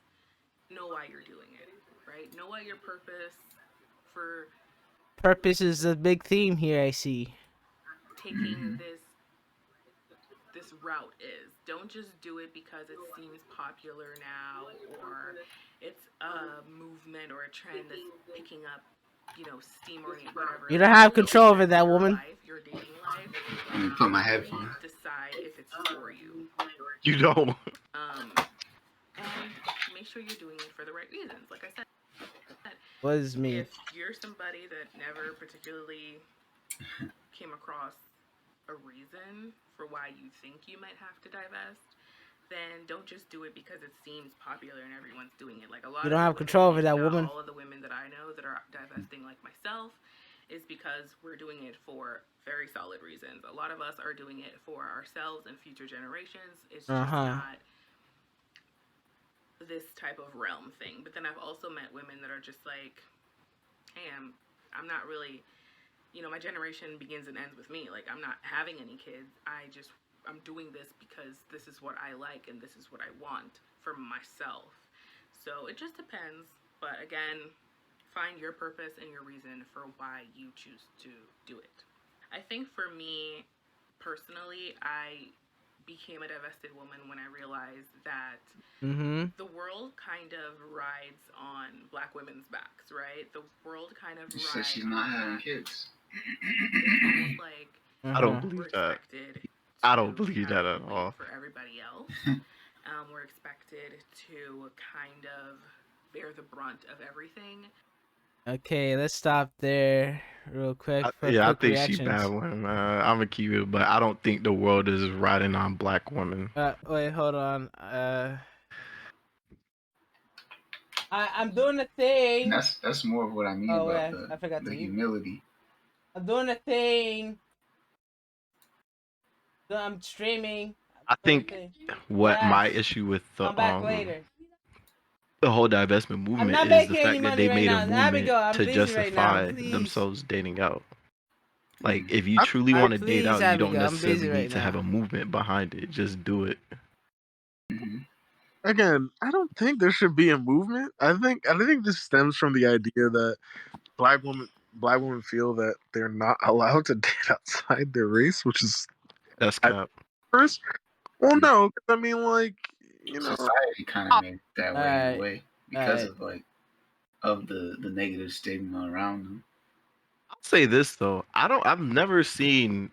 Speaker 5: know why you're doing it, right? Know what your purpose for
Speaker 4: Purpose is a big theme here, I see.
Speaker 5: taking this route is. Don't just do it because it seems popular now or it's a movement or a trend that's picking up, steam or whatever.
Speaker 4: You don't have control over that,
Speaker 5: your
Speaker 4: woman.
Speaker 5: life, your dating life.
Speaker 1: Let me put my
Speaker 5: Really
Speaker 1: headphones.
Speaker 5: decide if it's for you.
Speaker 2: You don't.
Speaker 5: And make sure you're doing it for the right reasons. Like I said,
Speaker 4: What does it mean?
Speaker 5: if you're somebody that never particularly came across a reason for why you think you might have to divest, then don't just do it because it seems popular and everyone's doing it. Like a lot
Speaker 4: You
Speaker 5: of
Speaker 4: don't
Speaker 5: the
Speaker 4: have control over that,
Speaker 5: not
Speaker 4: woman.
Speaker 5: all of the women that I know that are divesting like myself is because we're doing it for very solid reasons. A lot of us are doing it for ourselves and future generations. It's just not this type of realm thing. But then I've also met women that are just like, hey, I'm not really, my generation begins and ends with me. Like, I'm not having any kids. I'm doing this because this is what I like and this is what I want for myself. So it just depends. But again, find your purpose and your reason for why you choose to do it. I think for me, personally, I became a divested woman when I realized that the world kind of rides on black women's backs, right? The world kind of
Speaker 1: She
Speaker 5: rides
Speaker 1: said she's not having kids.
Speaker 5: It's almost like
Speaker 2: I don't
Speaker 5: we're
Speaker 2: believe that.
Speaker 5: expected
Speaker 2: I don't
Speaker 5: to
Speaker 2: believe that at all.
Speaker 5: for everybody else. We're expected to kind of bear the brunt of everything.
Speaker 4: Okay, let's stop there real quick for
Speaker 2: I
Speaker 4: quick
Speaker 2: think she
Speaker 4: reactions.
Speaker 2: bad one. I'm gonna keep it, but I don't think the world is riding on black women.
Speaker 4: Wait, hold on. I'm doing a thing.
Speaker 1: And that's more of what I mean about
Speaker 4: I forgot
Speaker 1: the
Speaker 4: to mute.
Speaker 1: humility.
Speaker 4: I'm doing a thing. I'm streaming.
Speaker 2: I think what
Speaker 4: Yes.
Speaker 2: my issue with
Speaker 4: I'm back later.
Speaker 2: the whole divestment
Speaker 4: I'm
Speaker 2: movement
Speaker 4: not
Speaker 2: is the
Speaker 4: making any
Speaker 2: fact that
Speaker 4: money
Speaker 2: they
Speaker 4: right
Speaker 2: made
Speaker 4: now.
Speaker 2: a
Speaker 4: There we
Speaker 2: movement
Speaker 4: go. I'm
Speaker 2: to
Speaker 4: busy right now.
Speaker 2: justify
Speaker 4: Please.
Speaker 2: themselves dating out. Like, if you truly
Speaker 3: I-
Speaker 2: want to date
Speaker 4: Please,
Speaker 2: out, you don't
Speaker 4: Abigail, I'm
Speaker 2: necessarily
Speaker 4: busy
Speaker 2: need
Speaker 4: right
Speaker 2: to have
Speaker 4: now.
Speaker 2: a movement behind it. Just do it.
Speaker 3: Again, I don't think there should be a movement. I think this stems from the idea that black women feel that they're not allowed to date outside their race, which is
Speaker 2: That's cap.
Speaker 3: first. Well, no, 'cause I mean, like,
Speaker 1: Society kind of made it that way in
Speaker 4: Alright,
Speaker 1: a way because of of the negative stigma around them.
Speaker 2: I'll say this though. I've never seen,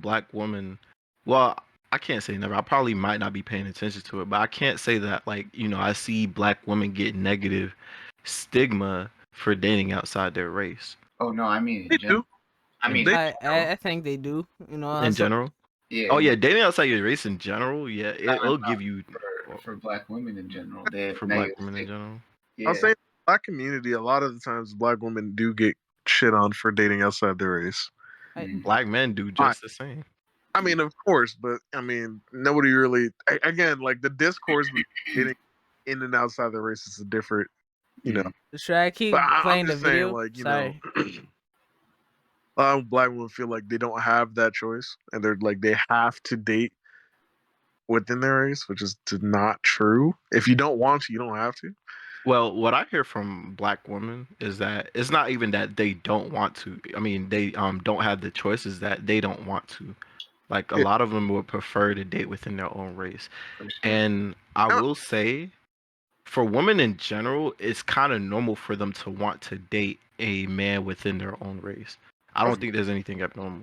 Speaker 2: black women. Well, I can't say never. I probably might not be paying attention to it, but I can't say that like, I see black women get negative stigma for dating outside their race
Speaker 1: Oh no, I mean
Speaker 3: They
Speaker 1: in general.
Speaker 3: do.
Speaker 1: I
Speaker 2: in
Speaker 1: mean,
Speaker 3: They
Speaker 4: I think they do.
Speaker 2: in general.
Speaker 1: yeah,
Speaker 2: Oh yeah, dating outside your race in general, yeah, it'll give you
Speaker 1: for black women in general, they have
Speaker 2: for black
Speaker 1: negative
Speaker 2: women in
Speaker 1: stigma.
Speaker 2: general.
Speaker 3: I'll
Speaker 1: Yeah.
Speaker 3: say black community, a lot of the times black women do get shit on for dating outside their race.
Speaker 1: Mm,
Speaker 2: Black men do
Speaker 3: I,
Speaker 2: just the same.
Speaker 3: I mean, of course, but I mean, nobody really. Again, like the discourse between dating in and outside the race is a different, you know.
Speaker 1: mm,
Speaker 4: Should I keep
Speaker 3: But I'm
Speaker 4: playing the
Speaker 3: just saying,
Speaker 4: video?
Speaker 3: like,
Speaker 4: Sorry.
Speaker 3: a lot of black women feel like they don't have that choice, and they're like they have to date within their race, which is not true. If you don't want to, you don't have to.
Speaker 2: Well, what I hear from black women is that it's not even that they don't want to. I mean, they don't have the choices that they don't want to. Like a
Speaker 3: Yeah.
Speaker 2: lot of them would prefer to date within their own race.
Speaker 1: for sure.
Speaker 2: And I
Speaker 3: Uh,
Speaker 2: will say for women in general, it's kind of normal for them to want to date a man within their own race. I
Speaker 3: Of,
Speaker 2: don't think there's anything abnormal.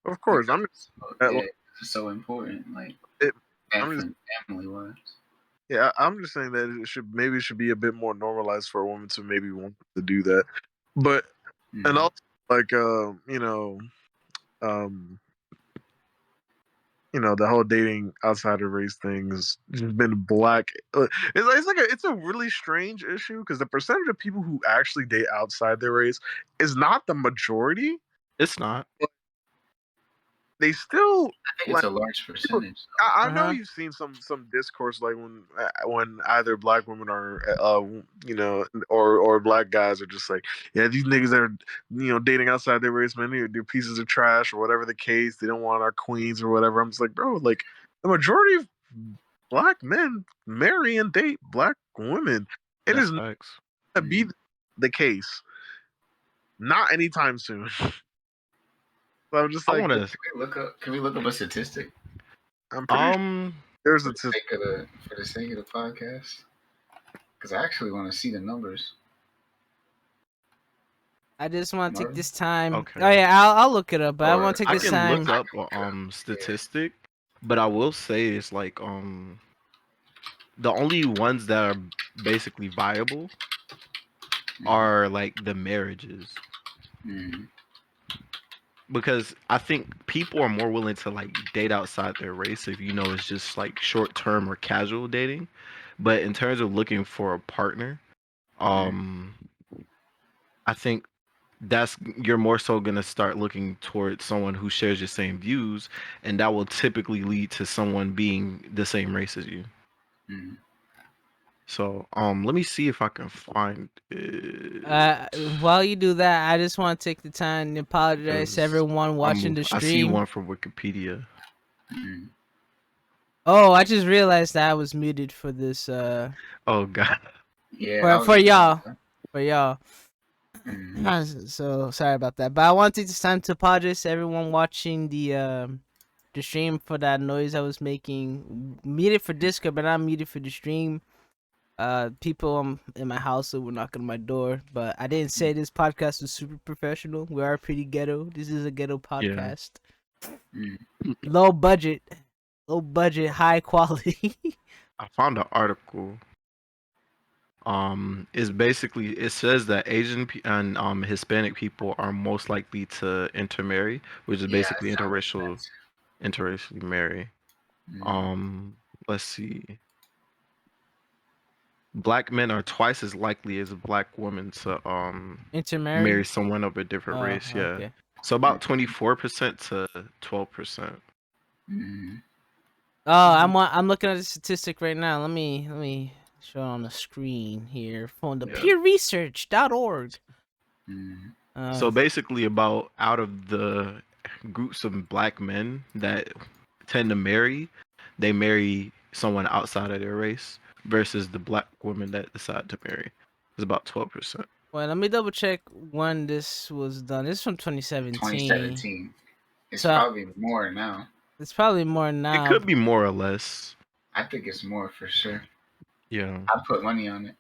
Speaker 3: of
Speaker 1: Because
Speaker 3: course, I'm just,
Speaker 1: yeah,
Speaker 3: like,
Speaker 1: it's so important, like
Speaker 3: it,
Speaker 1: and
Speaker 3: I'm just
Speaker 1: family wise.
Speaker 3: yeah, I'm just saying that it should be a bit more normalized for a woman to maybe want to do that. But and
Speaker 1: Mm,
Speaker 3: also like um the whole dating outside of race thing has just been black. It's a really strange issue because the percentage of people who actually date outside their race is not the majority.
Speaker 2: It's not.
Speaker 3: They still
Speaker 1: I think it's
Speaker 3: like
Speaker 1: a large
Speaker 3: people.
Speaker 1: percentage.
Speaker 3: I know
Speaker 4: Uh-huh.
Speaker 3: you've seen some discourse like when either black women or or black guys are just like, yeah, these niggas that are dating outside their race, man, they're pieces of trash or whatever the case. They don't want our queens or whatever. I'm just like, bro, like the majority of black men marry and date black women. It
Speaker 2: That's
Speaker 3: is not
Speaker 2: facts.
Speaker 3: to be
Speaker 1: Mm.
Speaker 3: the case. Not anytime soon. So I'm just
Speaker 2: I
Speaker 3: like,
Speaker 2: want to
Speaker 1: Can we look up a statistic
Speaker 3: I'm pretty sure
Speaker 2: um
Speaker 3: there's
Speaker 1: for
Speaker 3: a
Speaker 1: the sake of the podcast? Because I actually want to see the numbers,
Speaker 4: I just want to take
Speaker 1: Marvin.
Speaker 4: this time. Oh
Speaker 2: okay.
Speaker 4: yeah, I'll look it up, but I want
Speaker 1: Or
Speaker 4: to take
Speaker 2: I
Speaker 4: this
Speaker 2: can look
Speaker 4: time.
Speaker 2: up
Speaker 1: look it up. Yeah.
Speaker 2: statistic, but I will say it's like the only ones that are basically viable
Speaker 1: Mm,
Speaker 2: are like the marriages,
Speaker 1: mm,
Speaker 2: because I think people are more willing to like date outside their race if it's just like short term or casual dating. But in terms of looking for a partner,
Speaker 1: mm.
Speaker 2: um I think that's you're more so going to start looking towards someone who shares your same views, and that will typically lead to someone being the same race as you.
Speaker 1: Mm.
Speaker 2: So let me see if I can find it,
Speaker 4: While you do that, I just want to take the time to apologize to
Speaker 2: because
Speaker 4: everyone watching the
Speaker 2: I see
Speaker 4: stream.
Speaker 2: one from Wikipedia.
Speaker 1: Mm.
Speaker 4: Oh, I just realized that I was muted for this.
Speaker 2: Oh god.
Speaker 1: Yeah, I
Speaker 4: For
Speaker 1: was
Speaker 4: for
Speaker 1: thinking
Speaker 4: y'all,
Speaker 1: about that.
Speaker 4: for y'all.
Speaker 1: Mm.
Speaker 4: So sorry about that, but I want to take this time to apologize to everyone watching the stream for that noise I was making. Muted for Discord, but not muted for the stream. People in my house were knocking on my door, but I didn't say this podcast was super professional. We are pretty ghetto. This is a ghetto
Speaker 2: Yeah.
Speaker 4: podcast.
Speaker 1: Mm.
Speaker 4: Low budget, high quality.
Speaker 2: I found an article. Is basically it says that and Hispanic people are most likely to intermarry, which is
Speaker 1: Yeah, it
Speaker 2: basically
Speaker 1: sounds like
Speaker 2: interracially marry.
Speaker 1: that. Mm.
Speaker 2: Um, let's see. Black men are twice as likely as a black woman to marry
Speaker 4: Intermarry.
Speaker 2: someone of a different
Speaker 4: Oh,
Speaker 2: race. Yeah.
Speaker 4: okay.
Speaker 2: So about 24% to 12%.
Speaker 1: Mm.
Speaker 4: Oh, I'm looking at the statistic right now. Let me show it on the screen here from the
Speaker 2: Yeah.
Speaker 4: peerresearch.org.
Speaker 1: Mm.
Speaker 2: So basically, about out of the groups of black men that tend to marry, they marry someone outside of their race versus the black women that decide to marry. It's about 12%.
Speaker 4: Well, let me double check when this was done. This is from 2017.
Speaker 1: 2017. It's
Speaker 4: So
Speaker 1: probably more now.
Speaker 4: it's probably more
Speaker 2: It
Speaker 4: now.
Speaker 2: could be more or less.
Speaker 1: I think it's more for sure.
Speaker 2: Yeah.
Speaker 1: I put money on it.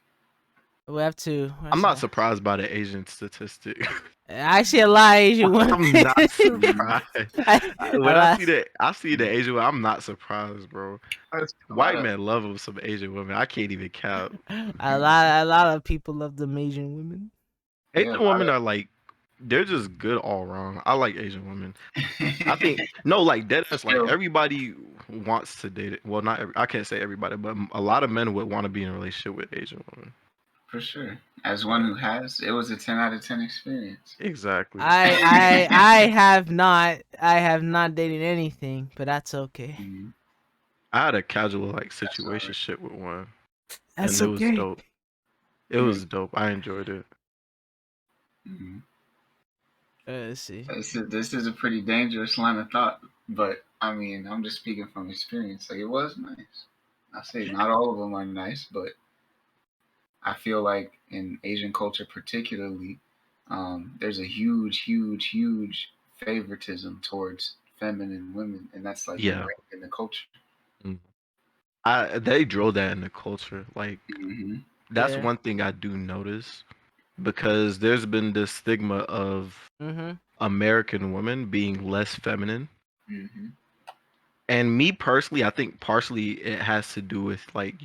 Speaker 4: We have to.
Speaker 2: I'm not surprised by the Asian statistic.
Speaker 4: I see a lot of Asian women.
Speaker 2: I'm not surprised. When
Speaker 4: lot,
Speaker 2: I see the Asian women, I'm not surprised, bro.
Speaker 3: That's-
Speaker 1: A lot
Speaker 2: White
Speaker 1: of
Speaker 2: men love some Asian women. I can't even count.
Speaker 4: a lot of people love the Asian women.
Speaker 1: yeah, a
Speaker 2: Asian women are like, they're just good all around. I like Asian women. I think no, like dead ass. Like
Speaker 1: Still,
Speaker 2: everybody wants to date it. Well, not every, I can't say everybody, but a lot of men would want to be in a relationship with Asian women.
Speaker 1: for sure. As one who has, it was a 10 out of 10 experience.
Speaker 2: Exactly.
Speaker 4: I have not dated anything, but that's okay.
Speaker 1: Mhm.
Speaker 2: I had a casual like
Speaker 1: That's all right.
Speaker 2: situationship with one,
Speaker 4: That's
Speaker 2: and it was
Speaker 4: okay.
Speaker 2: dope. It was dope. I enjoyed it.
Speaker 1: Mhm.
Speaker 4: Let's see.
Speaker 1: This is a pretty dangerous line of thought, but I mean, I'm just speaking from experience. Like, it was nice. I say not all of them are nice, but I feel like in Asian culture, particularly, there's a huge favoritism towards feminine women, and that's like
Speaker 2: Yeah.
Speaker 1: ingrained in the culture.
Speaker 2: Mm. They drove that in the culture. Like
Speaker 1: Hmm.
Speaker 2: that's
Speaker 4: Yeah.
Speaker 2: one thing I do notice because there's been this stigma of
Speaker 4: Mhm.
Speaker 2: American women being less feminine.
Speaker 1: Hmm.
Speaker 2: And me personally, I think partially it has to do with like,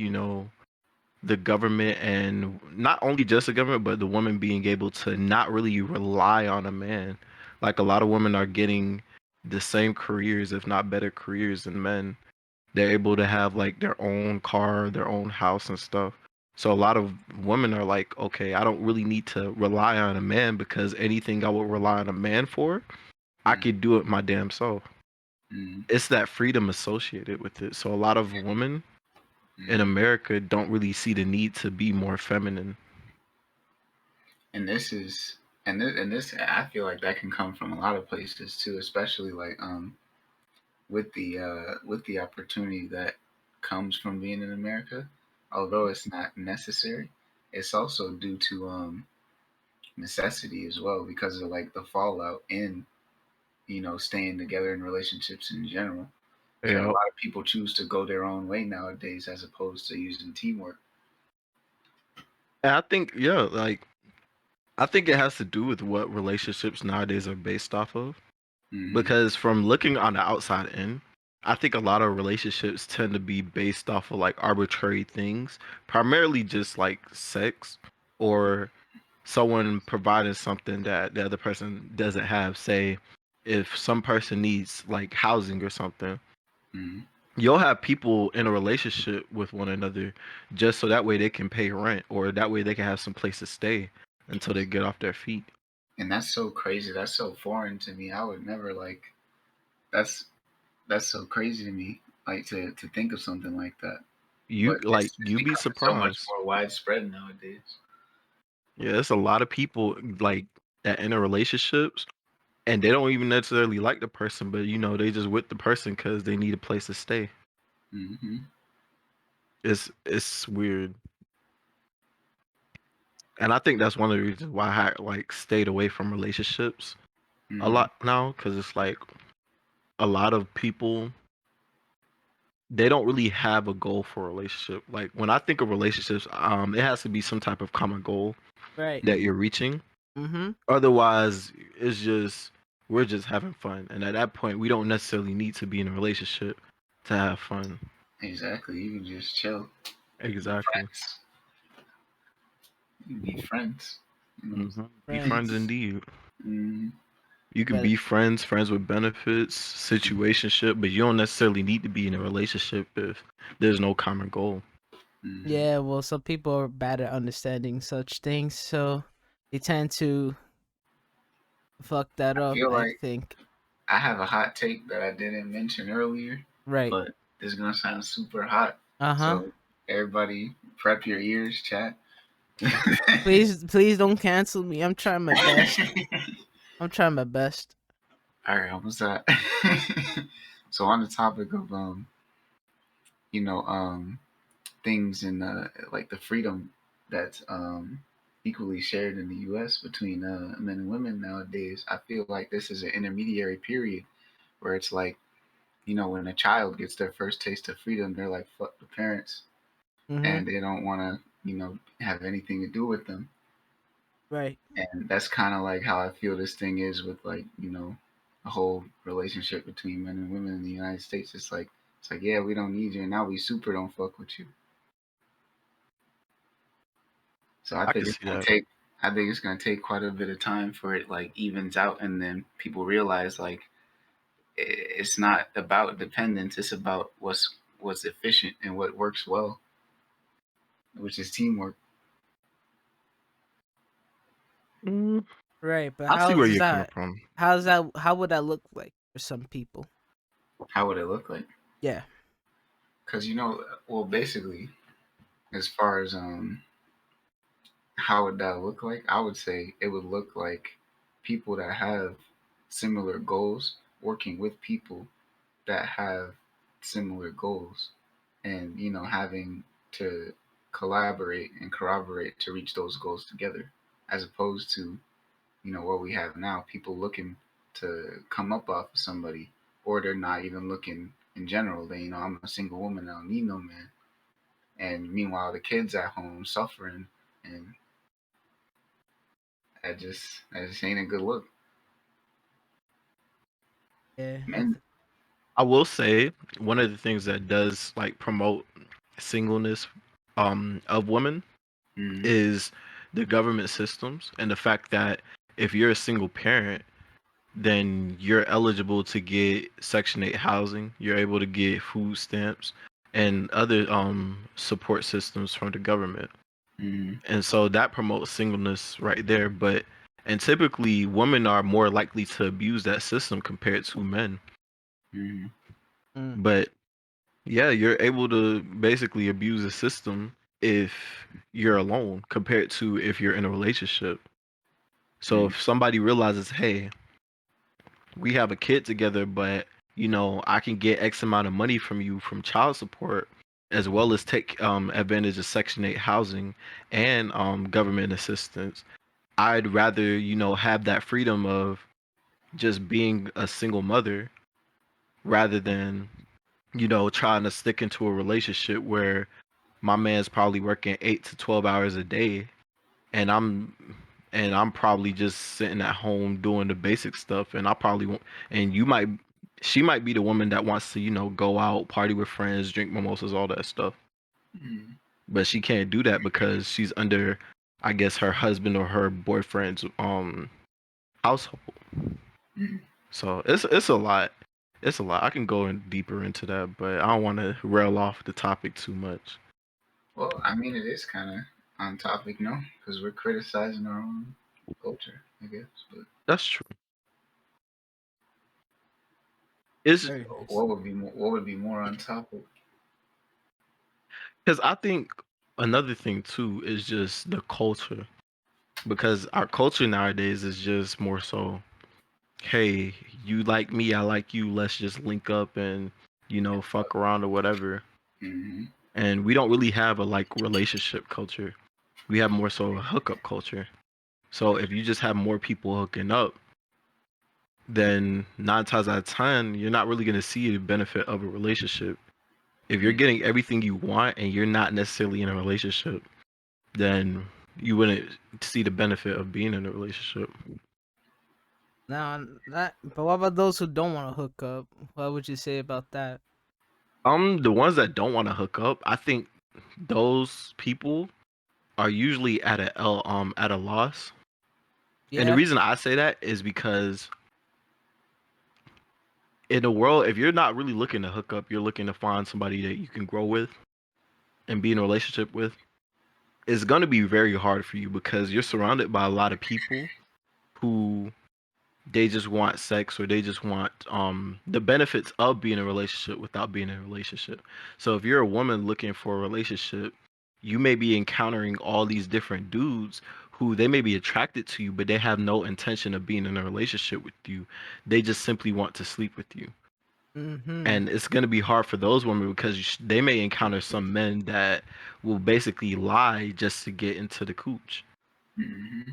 Speaker 2: the government and not only just the government, but the woman being able to not really rely on a man. Like a lot of women are getting the same careers, if not better careers than men. They're able to have like their own car, their own house and stuff. So a lot of women are like, okay, I don't really need to rely on a man because anything I would rely on a man for, I could do it my damn self.
Speaker 1: Hmm.
Speaker 2: It's that freedom associated with it. So a lot of women in
Speaker 1: Hmm.
Speaker 2: America don't really see the need to be more feminine.
Speaker 1: And this is and this I feel like that can come from a lot of places too, especially like with the opportunity that comes from being in America. Although it's not necessary, it's also due to necessity as well because of like the fallout in staying together in relationships in general. So a
Speaker 2: Yeah.
Speaker 1: lot of people choose to go their own way nowadays as opposed to using teamwork.
Speaker 2: And I think, yeah, like I think it has to do with what relationships nowadays are based off of.
Speaker 1: Hmm.
Speaker 2: Because from looking on the outside in, I think a lot of relationships tend to be based off of like arbitrary things, primarily just like sex or someone providing something that the other person doesn't have. Say, if some person needs like housing or something,
Speaker 1: Hmm.
Speaker 2: you'll have people in a relationship with one another just so that way they can pay rent or that way they can have some place to stay until they get off their feet.
Speaker 1: And that's so crazy. That's so foreign to me. I would never like. That's that's so crazy to me. Like to think of something like that.
Speaker 2: You
Speaker 1: But
Speaker 2: like
Speaker 1: it's
Speaker 2: you be
Speaker 1: becoming so much
Speaker 2: surprised.
Speaker 1: more widespread nowadays.
Speaker 2: Yeah, there's a lot of people like that in a relationships and they don't even necessarily like the person, but they just with the person because they need a place to stay.
Speaker 1: Hmm.
Speaker 2: It's weird, and I think that's one of the reasons why I like stayed away from relationships a
Speaker 1: Hmm.
Speaker 2: lot now because it's like a lot of people they don't really have a goal for a relationship. Like when I think of relationships, it has to be some type of common goal
Speaker 4: Right.
Speaker 2: that you're reaching.
Speaker 4: Mhm.
Speaker 2: Otherwise, it's just we're just having fun, and at that point, we don't necessarily need to be in a relationship to have fun.
Speaker 1: Exactly. You can just chill. Be
Speaker 2: Exactly.
Speaker 1: friends. You can be friends. You know.
Speaker 2: Be friends
Speaker 4: Friends.
Speaker 2: indeed.
Speaker 1: Mm-hmm.
Speaker 2: You can
Speaker 4: But
Speaker 2: be friends with benefits, situationship, but you don't necessarily need to be in a relationship if there's no common goal.
Speaker 1: Mm-hmm.
Speaker 4: yeah, well, some people are bad at understanding such things, so they tend to fuck that
Speaker 1: I
Speaker 4: up,
Speaker 1: feel
Speaker 4: I
Speaker 1: like
Speaker 4: think.
Speaker 1: I have a hot take that I didn't mention earlier,
Speaker 4: Right.
Speaker 1: but it's gonna sound super hot.
Speaker 4: Uh-huh.
Speaker 1: So everybody, prep your ears, chat.
Speaker 4: Please don't cancel me. I'm trying my best. I'm trying my best.
Speaker 1: All right, almost that. So on the topic of you know, things in like the freedom that's equally shared in the U.S. between men and women nowadays, I feel like this is an intermediary period where it's like, when a child gets their first taste of freedom, they're like, fuck the parents,
Speaker 4: Mhm.
Speaker 1: and they don't want to have anything to do with them.
Speaker 4: Right.
Speaker 1: And that's kind of like how I feel this thing is with like, a whole relationship between men and women in the United States. It's like, yeah, we don't need you, and now we super don't fuck with you. So I
Speaker 2: I
Speaker 1: think
Speaker 2: can
Speaker 1: it's
Speaker 2: see
Speaker 1: gonna
Speaker 2: that.
Speaker 1: take I think it's gonna take quite a bit of time for it like evens out, and then people realize like it's not about dependence. It's about what's efficient and what works well, which is teamwork.
Speaker 2: Mm,
Speaker 4: Right. But
Speaker 2: I see where you're coming from.
Speaker 4: how would that look like for some people?
Speaker 1: How would it look like?
Speaker 4: Yeah.
Speaker 1: Because well, basically, as far as how would that look like? I would say it would look like people that have similar goals working with people that have similar goals, and having to collaborate and corroborate to reach those goals together, as opposed to what we have now, people looking to come up off of somebody, or they're not even looking in general. They, I'm a single woman, I don't need no man. And meanwhile, the kids at home suffering, and that just ain't a good look.
Speaker 4: Yeah.
Speaker 1: Men.
Speaker 2: I will say one of the things that does like promote singleness of women
Speaker 1: Mm-hmm.
Speaker 2: is the government systems and the fact that if you're a single parent, then you're eligible to get Section 8 housing. You're able to get food stamps and other support systems from the government.
Speaker 1: Mm-hmm.
Speaker 2: And so that promotes singleness right there. And typically women are more likely to abuse that system compared to men.
Speaker 1: Mm-hmm.
Speaker 4: Mm.
Speaker 2: But yeah, you're able to basically abuse a system if you're alone compared to if you're in a relationship. So
Speaker 1: Mm-hmm.
Speaker 2: if somebody realizes, hey, we have a kid together, but I can get X amount of money from you from child support, as well as take advantage of Section 8 housing and government assistance. I'd rather, have that freedom of just being a single mother rather than, trying to stick into a relationship where my man's probably working 8 to 12 hours a day, and I'm probably just sitting at home doing the basic stuff, and I probably won't. And she might be the woman that wants to, go out, party with friends, drink mimosas, all that stuff,
Speaker 1: Mm-hmm.
Speaker 2: but she can't do that because she's under, I guess, her husband or her boyfriend's household.
Speaker 1: Mm-hmm.
Speaker 2: So it's a lot. It's a lot. I can go in deeper into that, but I don't want to rail off the topic too much.
Speaker 1: Well, I mean, it is kind of on topic, no, because we're criticizing our own culture, I guess. But
Speaker 2: That's true. It's
Speaker 4: Very nice.
Speaker 1: what would be more on topic?
Speaker 2: because I think another thing too is just the culture. Because our culture nowadays is just more so, hey, you like me, I like you, let's just link up and, fuck around or whatever.
Speaker 1: Mm-hmm.
Speaker 2: And we don't really have a like relationship culture. We have more so a hookup culture. So if you just have more people hooking up, then 9 times out of 10, you're not really gonna see the benefit of a relationship. If you're getting everything you want and you're not necessarily in a relationship, then you wouldn't see the benefit of being in a relationship.
Speaker 4: Now, that. But what about those who don't want to hook up? What would you say about that?
Speaker 2: The ones that don't want to hook up, I think those people are usually at a loss. And the
Speaker 4: Yeah.
Speaker 2: reason I say that is because in the world, if you're not really looking to hook up, you're looking to find somebody that you can grow with and be in a relationship with. It's going to be very hard for you because you're surrounded by a lot of people who they just want sex or they just want the benefits of being in a relationship without being in a relationship. So if you're a woman looking for a relationship, you may be encountering all these different dudes who they may be attracted to you, but they have no intention of being in a relationship with you. They just simply want to sleep with you.
Speaker 4: Mm-hmm.
Speaker 2: And it's going to be hard for those women because they may encounter some men that will basically lie just to get into the cooch.
Speaker 1: Mm-hmm.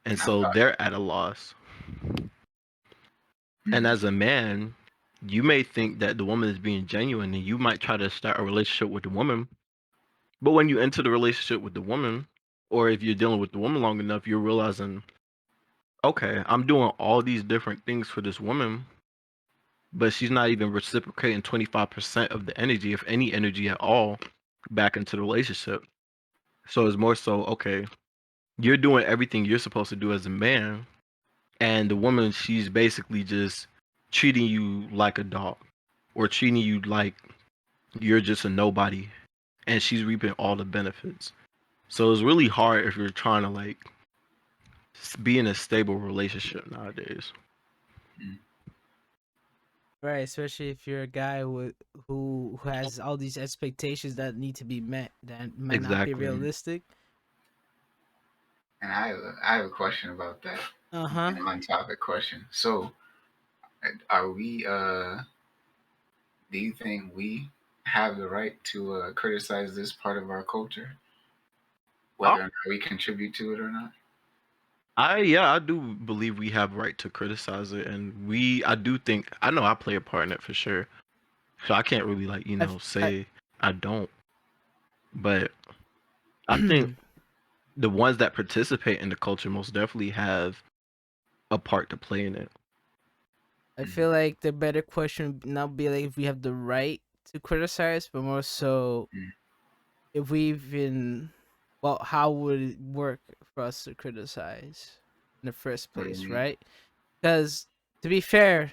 Speaker 2: And
Speaker 1: I
Speaker 2: so
Speaker 1: thought.
Speaker 2: they're at a loss. And
Speaker 1: Mm-hmm.
Speaker 2: as a man, you may think that the woman is being genuine and you might try to start a relationship with the woman, But when you enter the relationship with the woman, or if you're dealing with the woman long enough, you're realizing, okay, I'm doing all these different things for this woman, but she's not even reciprocating 25% of the energy, if any energy at all, back into the relationship. So it's more so, okay, you're doing everything you're supposed to do as a man, and the woman, she's basically just treating you like a dog, or treating you like you're just a nobody, and she's reaping all the benefits. So it's really hard if you're trying to like be in a stable relationship nowadays.
Speaker 4: Right, especially if you're a guy who has all these expectations that need to be met that might not be
Speaker 2: Exactly.
Speaker 4: realistic.
Speaker 1: And I have a question about that,
Speaker 4: Uh-huh.
Speaker 1: an on-topic question. So, are we? Do you think we have the right to criticize this part of our culture, whether or not we contribute to it or not?
Speaker 2: I do believe we have right to criticize it, and I do think I know I play a part in it for sure. So I can't really like
Speaker 4: I
Speaker 2: say I don't, but I think the ones that participate in the culture most definitely have a part to play in it.
Speaker 4: I
Speaker 1: Mm-hmm.
Speaker 4: feel like the better question would not be like if we have the right to criticize, but more so if we even, well, how would it work for us to criticize in the first
Speaker 1: What do you
Speaker 4: place,
Speaker 1: mean?
Speaker 4: right? Because to be fair,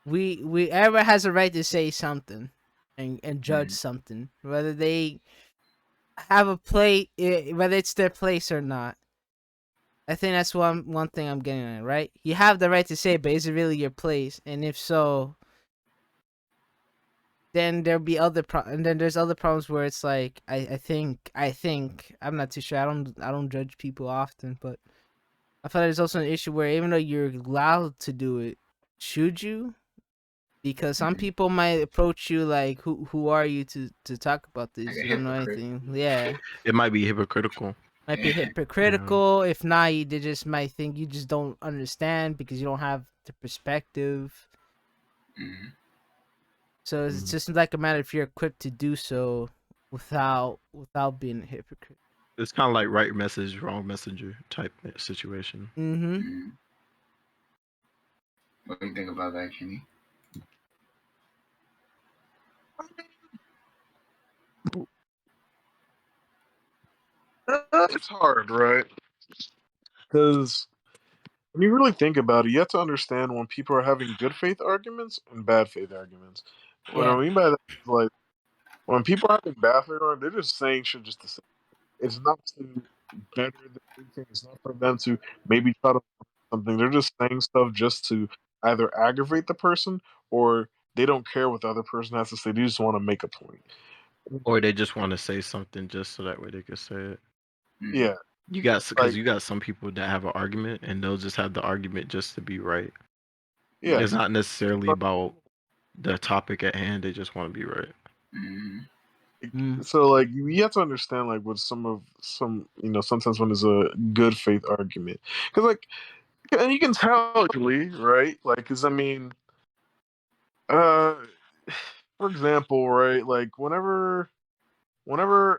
Speaker 4: we everyone has a right to say something and judge
Speaker 1: Mm-hmm.
Speaker 4: something, whether they have a play, whether it's their place or not. I think that's one thing I'm getting at, right? You have the right to say it, but is it really your place? And if so, then there'll be and then there's other problems where it's like I think I'm not too sure. I don't judge people often, but I feel like there's also an issue where even though you're allowed to do it, should you? Because some
Speaker 1: Mm-hmm.
Speaker 4: people might approach you like, who are you to talk about
Speaker 1: Like
Speaker 4: this?
Speaker 1: a
Speaker 4: You don't know
Speaker 1: hypocrite.
Speaker 4: anything. Yeah,
Speaker 2: It might be hypocritical.
Speaker 4: might be
Speaker 1: Yeah.
Speaker 2: Yeah.
Speaker 4: hypocritical. If not, they just might think you just don't understand because you don't have the perspective.
Speaker 1: Mm-hmm.
Speaker 4: So it's
Speaker 2: Mhm.
Speaker 4: just like a matter if you're equipped to do so without being a hypocrite.
Speaker 2: It's kind of like right message, wrong messenger type situation.
Speaker 4: Mm-hmm.
Speaker 1: Mm-hmm. What do you think about that, Kenny?
Speaker 3: It's hard, right? Because when you really think about it, you have to understand when people are having good faith arguments and bad faith arguments. What I
Speaker 4: Yeah.
Speaker 3: mean by that is like when people are having bad faith arguments, they're just saying shit just to say. It's not to better the anything. It's not for them to maybe try to something. They're just saying stuff just to either aggravate the person or they don't care what the other person has to say. They just want to make a point.
Speaker 2: Or they just want to say something just so that way they can say it.
Speaker 1: Mm-hmm.
Speaker 3: Yeah,
Speaker 2: Because
Speaker 3: like
Speaker 2: you got some people that have an argument and they'll just have the argument just to be right.
Speaker 3: yeah.
Speaker 2: It's not necessarily about the topic at hand. They just want to be right.
Speaker 1: Mm-hmm.
Speaker 4: Mm.
Speaker 3: So like you have to understand like with some sometimes when there's a good faith argument because like and you can tell usually right like because I mean uh for example right like whenever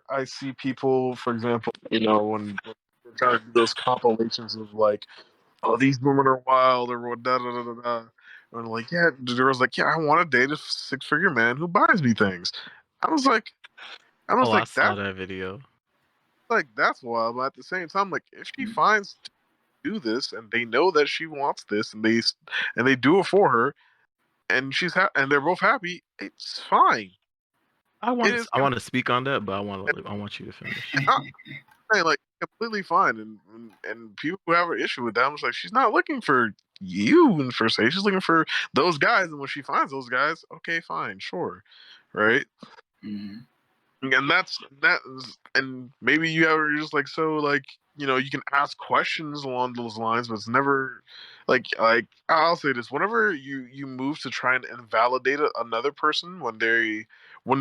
Speaker 3: I see people for example when they're trying to do those compilations of like oh these women are wild or what da da da da da and like yeah the girl's like yeah I want to date a 6-figure man who buys me things I was like I
Speaker 2: Oh,
Speaker 3: was
Speaker 2: I
Speaker 3: like
Speaker 2: saw
Speaker 3: that
Speaker 2: that video.
Speaker 3: like that's wild. But at the same time, like if she finds to do this and they know that she wants this and they do it for her and and they're both happy, it's fine. It is
Speaker 2: I want to speak on that, but I want you to finish.
Speaker 3: not like completely fine. And people who have an issue with that, I'm just like she's not looking for you in the first place. She's looking for those guys, and when she finds those guys, okay, fine, sure, right.
Speaker 1: Mm-hmm.
Speaker 3: And that is, and maybe you're just like so like you can ask questions along those lines, but it's never like I'll say this: whenever you move to try and invalidate another person when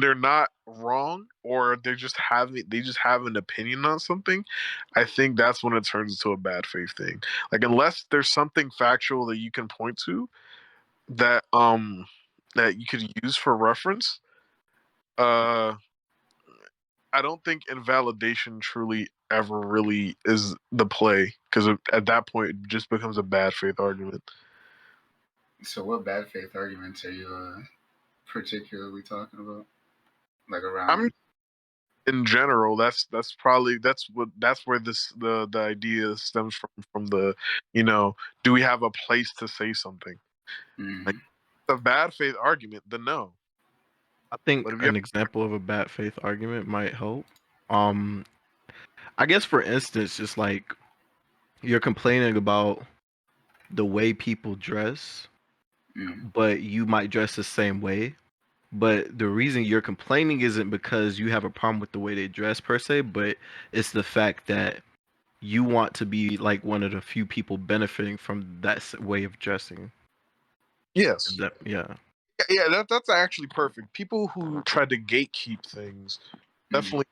Speaker 3: they're not wrong or they just have an opinion on something, I think that's when it turns into a bad faith thing. Like unless there's something factual that you can point to that that you could use for reference, uh I don't think invalidation truly ever really is the play, because at that point it just becomes a bad faith argument.
Speaker 1: So, what bad faith arguments are you particularly talking about? Like
Speaker 3: I'm
Speaker 1: around.
Speaker 3: in general, that's where the idea stems from the, do we have a place to say something? Like,
Speaker 1: Mm,
Speaker 3: a bad faith argument, then no.
Speaker 2: I think
Speaker 3: But if you
Speaker 2: an example of a bad faith argument might help. Um, I guess for instance, just like you're complaining about the way people dress,
Speaker 1: mm,
Speaker 2: but you might dress the same way. But the reason you're complaining isn't because you have a problem with the way they dress per se, but it's the fact that you want to be like one of the few people benefiting from that way of dressing.
Speaker 3: yes,
Speaker 2: Yeah.
Speaker 3: yeah, that's actually perfect. People who try to gatekeep things,
Speaker 1: mm,
Speaker 3: definitely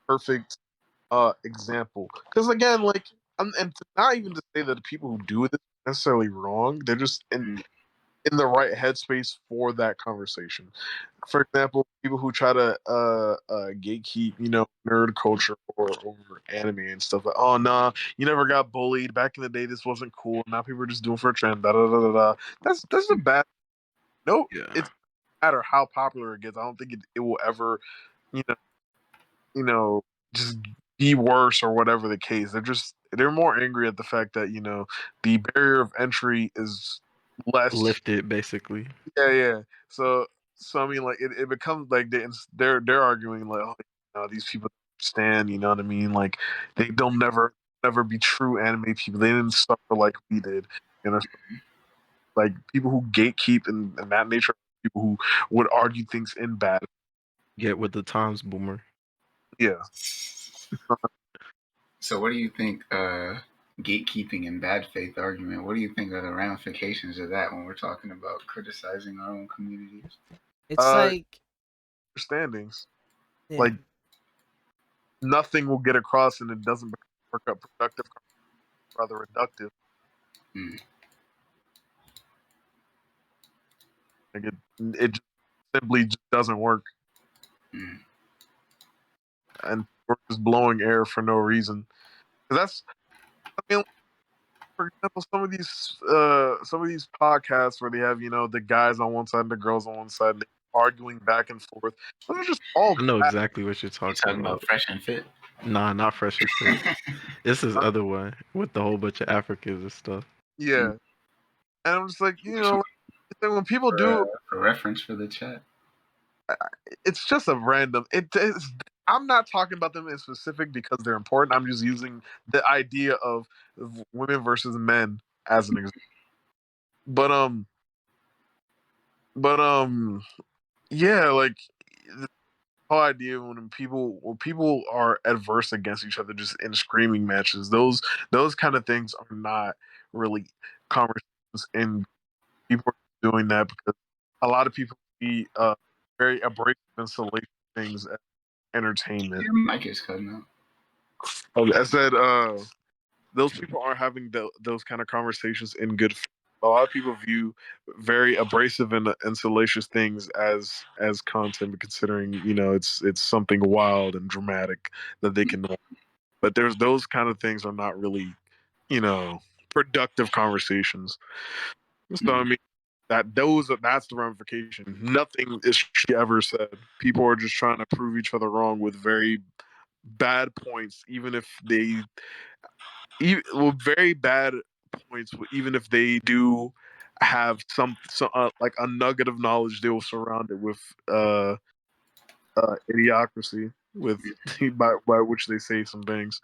Speaker 3: perfect example. Because again, like, and not even to say that the people who do it are necessarily wrong, they're just
Speaker 1: mm,
Speaker 3: in the right headspace for that conversation. For example, people who try to gatekeep, nerd culture or over anime and stuff, like, oh nah, you never got bullied back in the day. This wasn't cool. Now people are just doing for a trend. Da da da da da. That's a bad. No,
Speaker 2: Yeah.
Speaker 3: it's no matter how popular it gets. I don't think it will ever, you know, just be worse or whatever the case. They're more angry at the fact that the barrier of entry is less.
Speaker 2: Lifted basically.
Speaker 3: Yeah, yeah. So I mean, like, it becomes like they're arguing like, oh, these people don't understand. You know what I mean? Like, they'll never be true anime people. They didn't suffer like we did. You know, like people who gatekeep and that nature. People who would argue things in bad.
Speaker 2: Get with the times, boomer.
Speaker 3: Yeah.
Speaker 1: So, what do you think? Gatekeeping and bad faith argument. What do you think are the ramifications of that when we're talking about criticizing our own communities?
Speaker 4: It's like,
Speaker 3: Understandings.
Speaker 4: yeah,
Speaker 3: Like, nothing will get across, and it doesn't work out productive, rather reductive.
Speaker 1: Mm,
Speaker 3: Like, it just simply just doesn't work,
Speaker 1: mm,
Speaker 3: and we're just blowing air for no reason. That's, I mean, for example, some of these podcasts where they have the guys on one side and the girls on one side, they arguing back and forth. Those are just all
Speaker 2: I know
Speaker 3: bad.
Speaker 2: exactly what you're
Speaker 1: you
Speaker 2: talking
Speaker 1: talking
Speaker 2: about.
Speaker 1: about Fresh and Fit?
Speaker 2: Nah, not fresh and fit. This is other one with the whole bunch of Africans and stuff.
Speaker 3: Yeah,
Speaker 1: Mm,
Speaker 3: and I'm just like,
Speaker 1: which one?
Speaker 3: when people
Speaker 1: For,
Speaker 3: do,
Speaker 1: for reference for the chat.
Speaker 3: it's just a random. It is. I'm not talking about them in specific because they're important. I'm just using the idea of women versus men as an example. But but yeah, like, the whole idea when people are adverse against each other just in screaming matches, those kind of things are not really conversations, and people are doing that because a lot of people see very abrasive and salacious things as entertainment.
Speaker 1: Your mic is cutting out.
Speaker 3: Okay, I said those people aren't having those kind of conversations in good faith. A lot of people view very abrasive and salacious things as content, considering it's something wild and dramatic that they can. But there's those kind of things are not really you know productive conversations. So I
Speaker 1: Mm,
Speaker 3: mean that's the ramification. Nothing is she ever said. People are just trying to prove each other wrong with very bad points, even if very bad points, even if they do have some like a nugget of knowledge, they will surround it with idiocracy, with by which they say some things.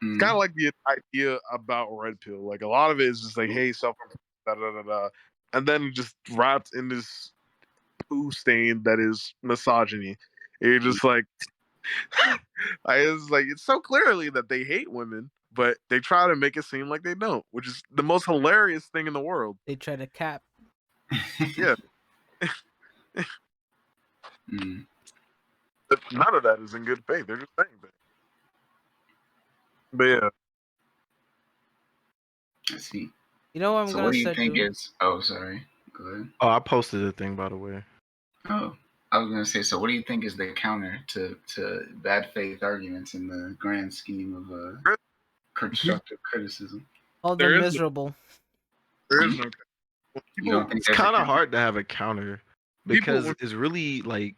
Speaker 3: It's kind of
Speaker 1: mm,
Speaker 3: like the idea about red pill. Like, a lot of it is just like, hey, self, da da da da, and then just wrapped in this poo stain that is misogyny. You're just like, it's so clearly that they hate women, but they try to make it seem like they don't, which is the most hilarious thing in the world.
Speaker 4: they try to cap.
Speaker 3: Yeah,
Speaker 1: mm.
Speaker 3: none of that is in good faith. They're just saying things. But yeah,
Speaker 1: I see.
Speaker 4: You know what I'm
Speaker 1: So, what
Speaker 4: gonna
Speaker 1: do you
Speaker 4: start
Speaker 1: think
Speaker 4: doing?
Speaker 1: is? Oh, sorry. Go ahead.
Speaker 2: Oh, I posted a thing by the way.
Speaker 1: Oh, I was gonna say, so what do you think is the counter to bad faith arguments in the grand scheme of constructive criticism?
Speaker 4: All the
Speaker 3: There is
Speaker 4: miserable.
Speaker 3: there is no when
Speaker 1: You don't
Speaker 3: people
Speaker 1: think
Speaker 2: It's
Speaker 1: there's a
Speaker 2: kind of
Speaker 1: counter?
Speaker 2: hard to have a counter
Speaker 3: people
Speaker 2: because it's really like,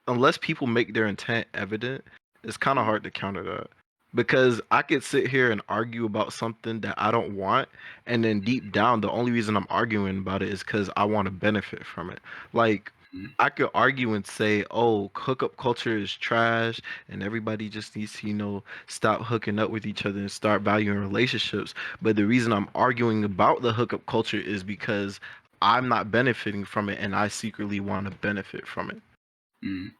Speaker 2: unless people make their intent evident, it's kind of hard to counter that. Because I could sit here and argue about something that I don't want, and then deep down, the only reason I'm arguing about it is because I want to benefit from it. Like,
Speaker 1: Mhm.
Speaker 2: I could argue and say, oh, hookup culture is trash, and everybody just needs to, stop hooking up with each other and start valuing relationships. But the reason I'm arguing about the hookup culture is because I'm not benefiting from it, and I secretly want to benefit from it.
Speaker 1: Mm.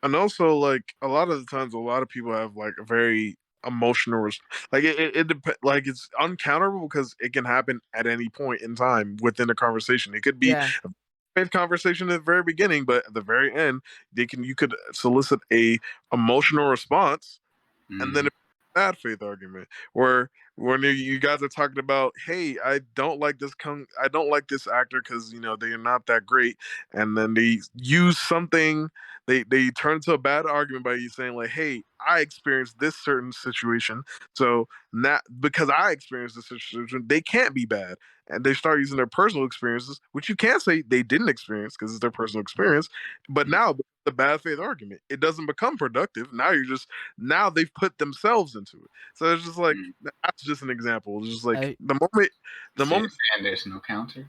Speaker 3: and also like a lot of the times a lot of people have like a very emotional like like it's uncounterable because it can happen at any point in time within a conversation. It could be
Speaker 4: Yeah,
Speaker 3: a great conversation at the very beginning, but at the very end you could solicit a emotional response, and then
Speaker 1: Mm.
Speaker 3: a bad faith argument where when you guys are talking about, hey, I don't like this actor because they're not that great, and then they use something, they turn to a bad argument by you saying like, hey, I experienced this certain situation, so not because I experienced this situation, they can't be bad, and they start using their personal experiences, which you can't say they didn't experience because it's their personal experience, but now the bad faith argument, it doesn't become productive. Now they've put themselves into it. So it's just like
Speaker 1: Mm.
Speaker 3: that's just an example. It's just like
Speaker 4: I
Speaker 3: the
Speaker 1: So you're
Speaker 3: moment
Speaker 1: saying there's no counter?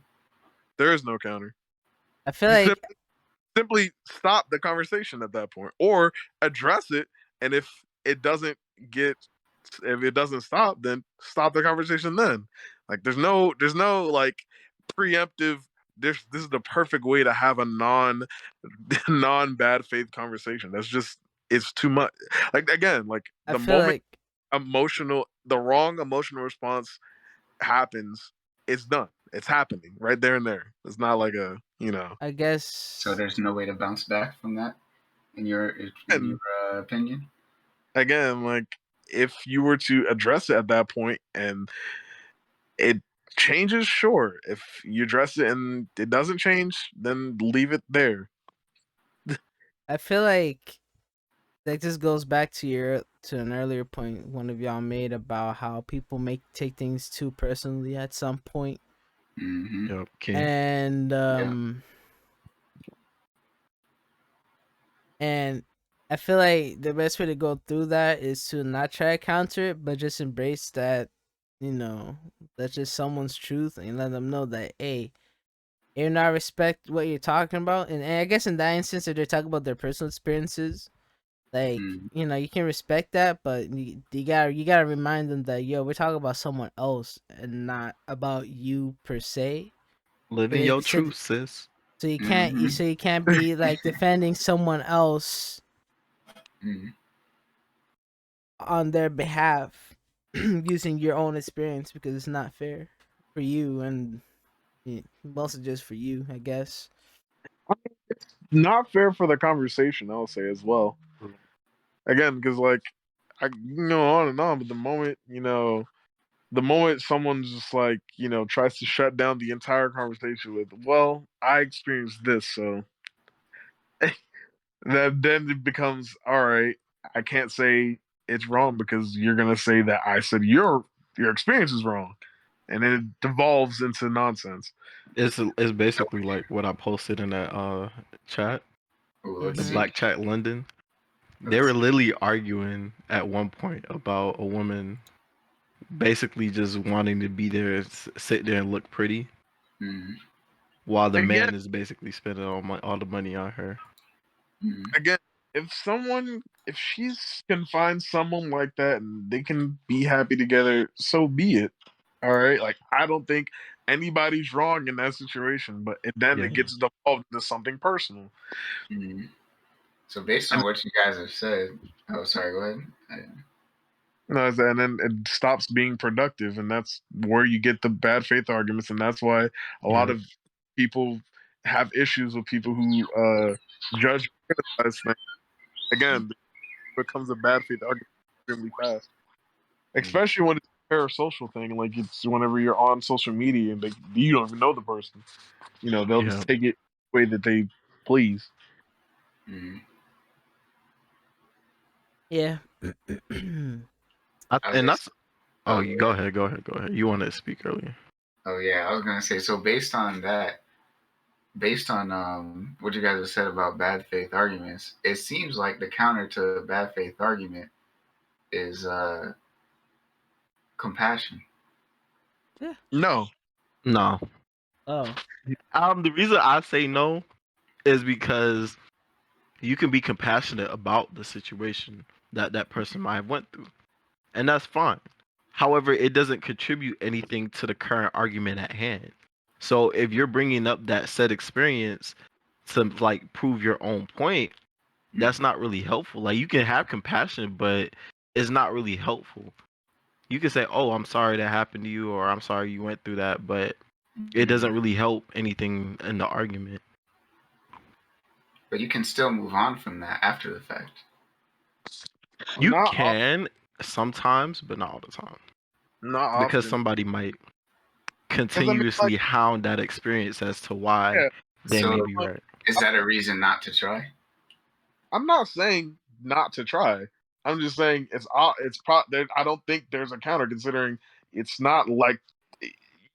Speaker 3: there is no counter.
Speaker 4: I feel
Speaker 3: You
Speaker 4: like
Speaker 3: simply stop the conversation at that point, or address it. And get, if it doesn't stop, then stop the conversation. Then, like, there's no like preemptive. This is the perfect way to have a non bad faith conversation. That's just it's too much. Like again, like
Speaker 4: I
Speaker 3: the
Speaker 4: feel
Speaker 3: moment
Speaker 4: like
Speaker 3: the wrong emotional response happens, it's done. It's happening right there and there. It's not like
Speaker 4: I
Speaker 1: So
Speaker 4: guess
Speaker 1: there's no way to bounce back from that, in your
Speaker 3: and
Speaker 1: opinion?
Speaker 3: again, like if you were to address it at that point and it changes, sure. If you address it and it doesn't change, then leave it there.
Speaker 4: I feel like this goes back to an earlier point one of y'all made about how people take things too personally at some point.
Speaker 1: Mm-hmm.
Speaker 2: Yep, King.
Speaker 4: And
Speaker 1: Yeah.
Speaker 4: and I feel like the best way to go through that is to not try to counter it, but just embrace that, that's just someone's truth, and let them know that, hey, you're not respect what you're talking about. And I guess in that instance, if they're talking about their personal experiences, like,
Speaker 1: Mm.
Speaker 4: you can respect that, but you gotta remind them that, yo, we're talking about someone else and not about you per se. So
Speaker 2: Living
Speaker 4: they
Speaker 2: your
Speaker 4: said,
Speaker 2: truth, sis.
Speaker 1: Mm-hmm.
Speaker 4: so you can't be like defending someone else
Speaker 1: Mm.
Speaker 4: on their behalf using your own experience, because it's not fair for you, and mostly just for you, I guess.
Speaker 3: Not fair for the conversation, I'll say as well. Again, because like I can go on and on, but the moment someone's just like tries to shut down the entire conversation with, well, I experienced this, so that then it becomes all right. I can't say it's wrong because you're gonna say that I said your experience is wrong, and then it devolves into nonsense.
Speaker 2: It's basically like what I posted in that chat,
Speaker 1: Oh, let's
Speaker 2: the
Speaker 4: Mm-hmm.
Speaker 1: see.
Speaker 2: Black Chat London. They
Speaker 1: Let's
Speaker 2: were
Speaker 1: see.
Speaker 2: literally arguing at one point about a woman basically just wanting to be there, sit there and look pretty,
Speaker 1: Mm.
Speaker 2: while the
Speaker 3: Again,
Speaker 2: man is basically spending all the money on her.
Speaker 1: Mm.
Speaker 3: again, if she's can find someone like that and they can be happy together, so be it. All right, like I don't think anybody's wrong in that situation, but then
Speaker 2: Yeah.
Speaker 3: it gets devolved into something personal.
Speaker 1: Mm. So based
Speaker 3: And
Speaker 1: on what you guys have said, oh, sorry, go ahead.
Speaker 3: and then it stops being productive, and that's where you get the bad faith arguments, and that's why a lot
Speaker 2: Yeah.
Speaker 3: of people have issues with people who judge and criticize things. Again, it becomes a bad faith argument extremely fast,
Speaker 2: Mm.
Speaker 3: especially when it's a parasocial thing. Like it's whenever you're on social media and you don't even know the person. They'll
Speaker 2: Yeah.
Speaker 3: just take it the way that they please.
Speaker 1: Mm-hmm.
Speaker 4: Yeah.
Speaker 1: I was
Speaker 2: And
Speaker 1: just.
Speaker 2: that's. Oh,
Speaker 1: Oh
Speaker 2: you
Speaker 1: yeah.
Speaker 2: go ahead. Go ahead. Go ahead. You wanted to speak earlier.
Speaker 1: Oh yeah. I was gonna say. So based on that, based on what you guys have said about bad faith arguments, it seems like the counter to bad faith argument is compassion.
Speaker 4: Yeah.
Speaker 3: No,
Speaker 2: No.
Speaker 4: Oh.
Speaker 2: The reason I say no is because you can be compassionate about the situation that that person might have went through, and that's fine. However, it doesn't contribute anything to the current argument at hand. So if you're bringing up that said experience to like prove your own point, that's not really helpful. Like you can have compassion, but it's not really helpful. You can say, "Oh, I'm sorry that happened to you," or "I'm sorry you went through that," but it
Speaker 1: Mm-hmm.
Speaker 2: doesn't really help anything in the argument.
Speaker 1: But you can still move on from that after the fact.
Speaker 2: You
Speaker 3: not often.
Speaker 2: can sometimes, but not all the time,
Speaker 3: Not
Speaker 2: because
Speaker 3: often.
Speaker 2: somebody might
Speaker 3: Because I mean, like,
Speaker 2: continuously hound that experience as to why
Speaker 3: yeah.
Speaker 2: they may
Speaker 1: So
Speaker 2: be
Speaker 3: Like,
Speaker 2: right.
Speaker 1: is that a reason not to try?
Speaker 3: I'm not saying not to try. I'm just saying I don't think there's a counter considering it's not like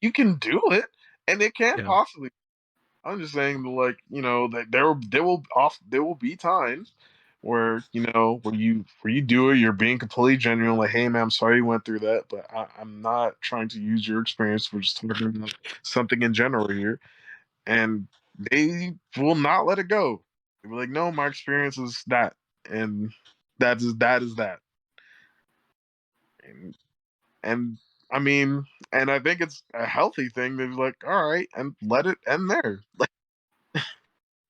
Speaker 3: you can do it and it can
Speaker 2: Yeah.
Speaker 3: possibly. I'm just saying like that there will be times where where you do it, you're being completely genuine, like, hey man, I'm sorry you went through that, but I'm not trying to use your experience. We're just talking about something in general here, and they will not let it go. They'll be like, no, my experience is that, and that is that, and and I mean, and I think it's a healthy thing to be like, all right, and let it end there. Like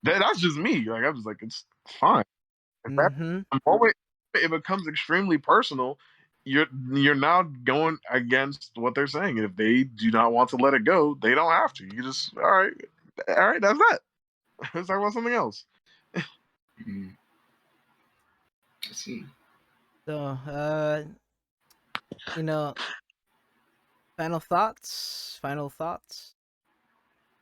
Speaker 3: that's just me. Like I'm just like, it's fine. If that
Speaker 4: Mm-hmm.
Speaker 3: the moment it becomes extremely personal, you're now going against what they're saying. And if they do not want to let it go, they don't have to. You just all right, that's that. Let's talk about something else.
Speaker 1: Mm-hmm. I see.
Speaker 4: So, you know, final thoughts. Final thoughts.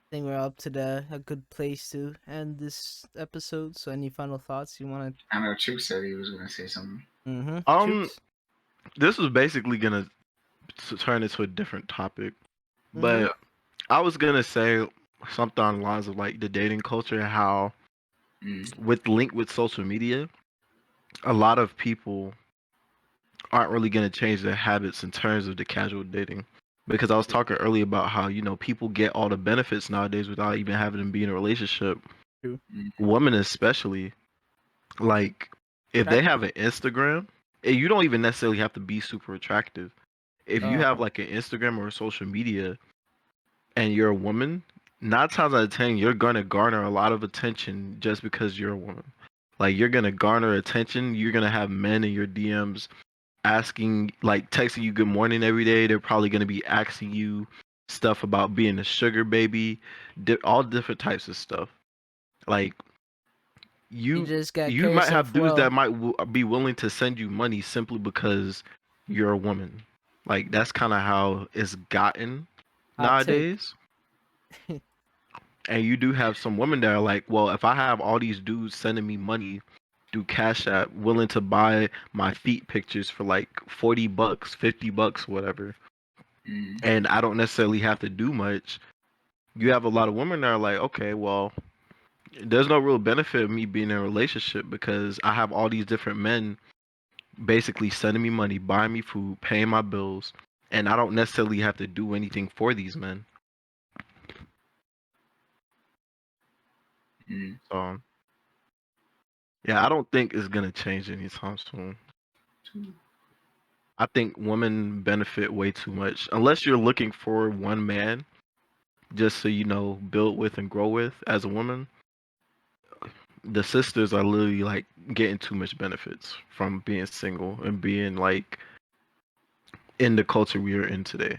Speaker 4: I think we're up to a good place to end this episode. So, any final thoughts you want
Speaker 1: I know Chuck said he was going to say something.
Speaker 4: to? Mm-hmm.
Speaker 2: Um,
Speaker 4: Troops.
Speaker 2: this was basically gonna turn into a different topic,
Speaker 4: Mm-hmm.
Speaker 1: Yeah.
Speaker 2: but I was gonna say something on the lines of like the dating culture, and how
Speaker 1: Mm-hmm.
Speaker 2: with linked with social media, a lot of people aren't really gonna change their habits in terms of the casual dating. Because I was talking earlier about how, people get all the benefits nowadays without even having to be in a relationship.
Speaker 4: True.
Speaker 2: Women especially, like if they have
Speaker 4: Attractive.
Speaker 2: an Instagram, and you don't even necessarily have to be super attractive. If you
Speaker 4: Oh.
Speaker 2: have like an Instagram or a social media and you're a woman, 9 times out of 10 you're gonna garner a lot of attention just because you're a woman. Like you're gonna garner attention. You're gonna have men in your DMs asking, like texting you good morning every day. They're probably gonna be asking you stuff about being a sugar baby, all different types of stuff. Like
Speaker 4: You
Speaker 2: you
Speaker 4: just gotta
Speaker 2: you
Speaker 4: carry
Speaker 2: might have
Speaker 4: yourself
Speaker 2: dudes that
Speaker 4: well.
Speaker 2: might be willing to send you money simply because you're a woman. Like that's kind of how it's gotten
Speaker 4: Hot take.
Speaker 2: nowadays. And you do have some women that are like, well, if I have all these dudes sending me money through Cash App, willing to buy my feet pictures for like $40, $50, whatever,
Speaker 1: Mm-hmm.
Speaker 2: and I don't necessarily have to do much. You have a lot of women that are like, okay, well, there's no real benefit of me being in a relationship because I have all these different men basically sending me money, buying me food, paying my bills, and I don't necessarily have to do anything for these men.
Speaker 1: Mm-hmm.
Speaker 2: So yeah, I don't think it's gonna change anytime soon. I think women benefit way too much. Unless you're looking for one man just so build with and grow with as a woman, the sisters are literally like getting too much benefits from being single and being like in the culture we are in today.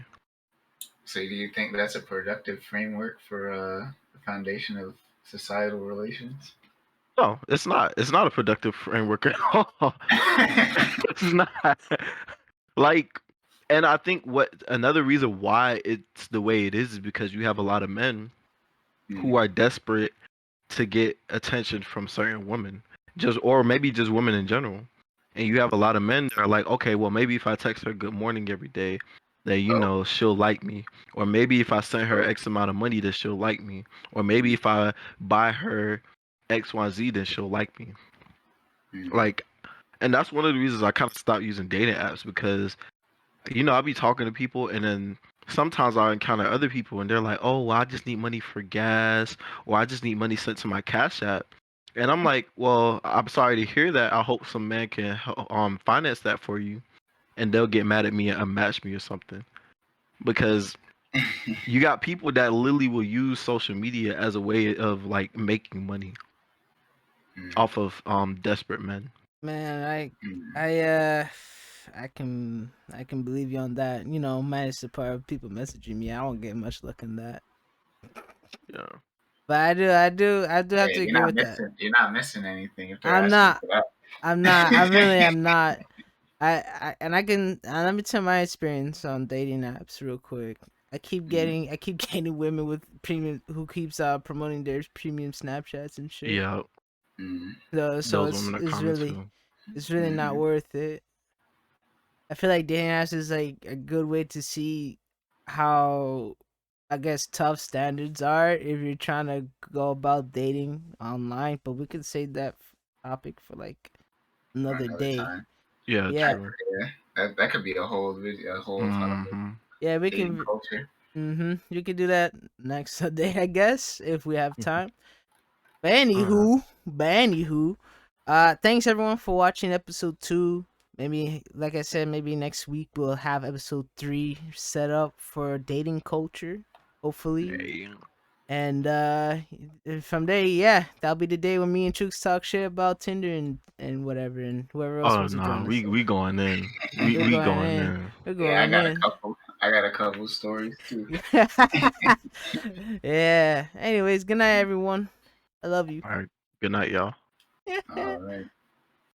Speaker 1: So do you think that's a productive framework for the foundation of societal relations?
Speaker 2: No, it's not. It's not a productive framework at all. It's not. Like, and I think what another reason why it's the way it is because you have a lot of men who
Speaker 1: Mm-hmm.
Speaker 2: are desperate to get attention from certain women, just or maybe just women in general. And you have a lot of men that are like, okay, well maybe if I text her good morning every day, that
Speaker 1: Oh,
Speaker 2: she'll like me, or maybe if I send her
Speaker 1: oh,
Speaker 2: X amount of money, that she'll like me, or maybe if I buy her XYZ, then she'll like me.
Speaker 1: mm,
Speaker 2: Like, and that's one of the reasons I kind of stopped using dating apps because I'll be talking to people and then sometimes I encounter other people and they're like, "Oh, well, I just need money for gas or I just need money sent to my Cash App." And I'm like, "Well, I'm sorry to hear that. I hope some man can finance that for you." And they'll get mad at me and unmatch me or something. Because you got people that literally will use social media as a way of like making money
Speaker 1: mm,
Speaker 2: off of desperate men.
Speaker 4: Man,
Speaker 1: mm.
Speaker 4: I can believe you on that. You know, minus the part of people messaging me. I don't get much luck in that.
Speaker 2: Yeah.
Speaker 4: But I do have
Speaker 1: Hey,
Speaker 4: to agree with that.
Speaker 1: you're not missing anything if they're
Speaker 4: I'm
Speaker 1: asking
Speaker 4: not.
Speaker 1: for that.
Speaker 4: I'm not. I really am not. I can let me tell my experience on dating apps real quick.
Speaker 1: Mm,
Speaker 4: I keep getting women with premium who keeps promoting their premium Snapchats and shit.
Speaker 2: Yeah.
Speaker 1: mm,
Speaker 4: So
Speaker 2: Those women are common too.
Speaker 4: it's really not
Speaker 1: mm,
Speaker 4: worth it. I feel like dating apps is like a good way to see how I guess tough standards are if you're trying to go about dating online. But we could save that topic for like
Speaker 1: for
Speaker 4: another
Speaker 1: another
Speaker 4: day.
Speaker 1: time.
Speaker 2: Yeah,
Speaker 4: Yeah,
Speaker 2: true.
Speaker 1: Yeah, that could be a whole video, a whole
Speaker 2: Hmm.
Speaker 4: yeah, we
Speaker 1: dating
Speaker 4: can.
Speaker 1: culture.
Speaker 4: You could do that next Sunday, I guess, if we have time. But
Speaker 2: Uh,
Speaker 4: thanks everyone for watching episode 2. Maybe, like I said, maybe next week we'll have episode 3 set up for dating culture, hopefully.
Speaker 1: Mm.
Speaker 2: hey.
Speaker 4: And from there, yeah, that'll be the day when me and Chooks talk shit about Tinder and whatever, and whoever else
Speaker 2: Oh
Speaker 4: wants to
Speaker 2: no,
Speaker 4: join us.
Speaker 2: we going in. We
Speaker 4: We're
Speaker 2: we
Speaker 4: going
Speaker 2: going
Speaker 4: in.
Speaker 2: in.
Speaker 4: We're
Speaker 1: Yeah,
Speaker 4: going in.
Speaker 1: I got a couple stories too.
Speaker 4: Yeah. Anyways, good night, everyone. I love you.
Speaker 2: All right. Good night, y'all.
Speaker 1: All right.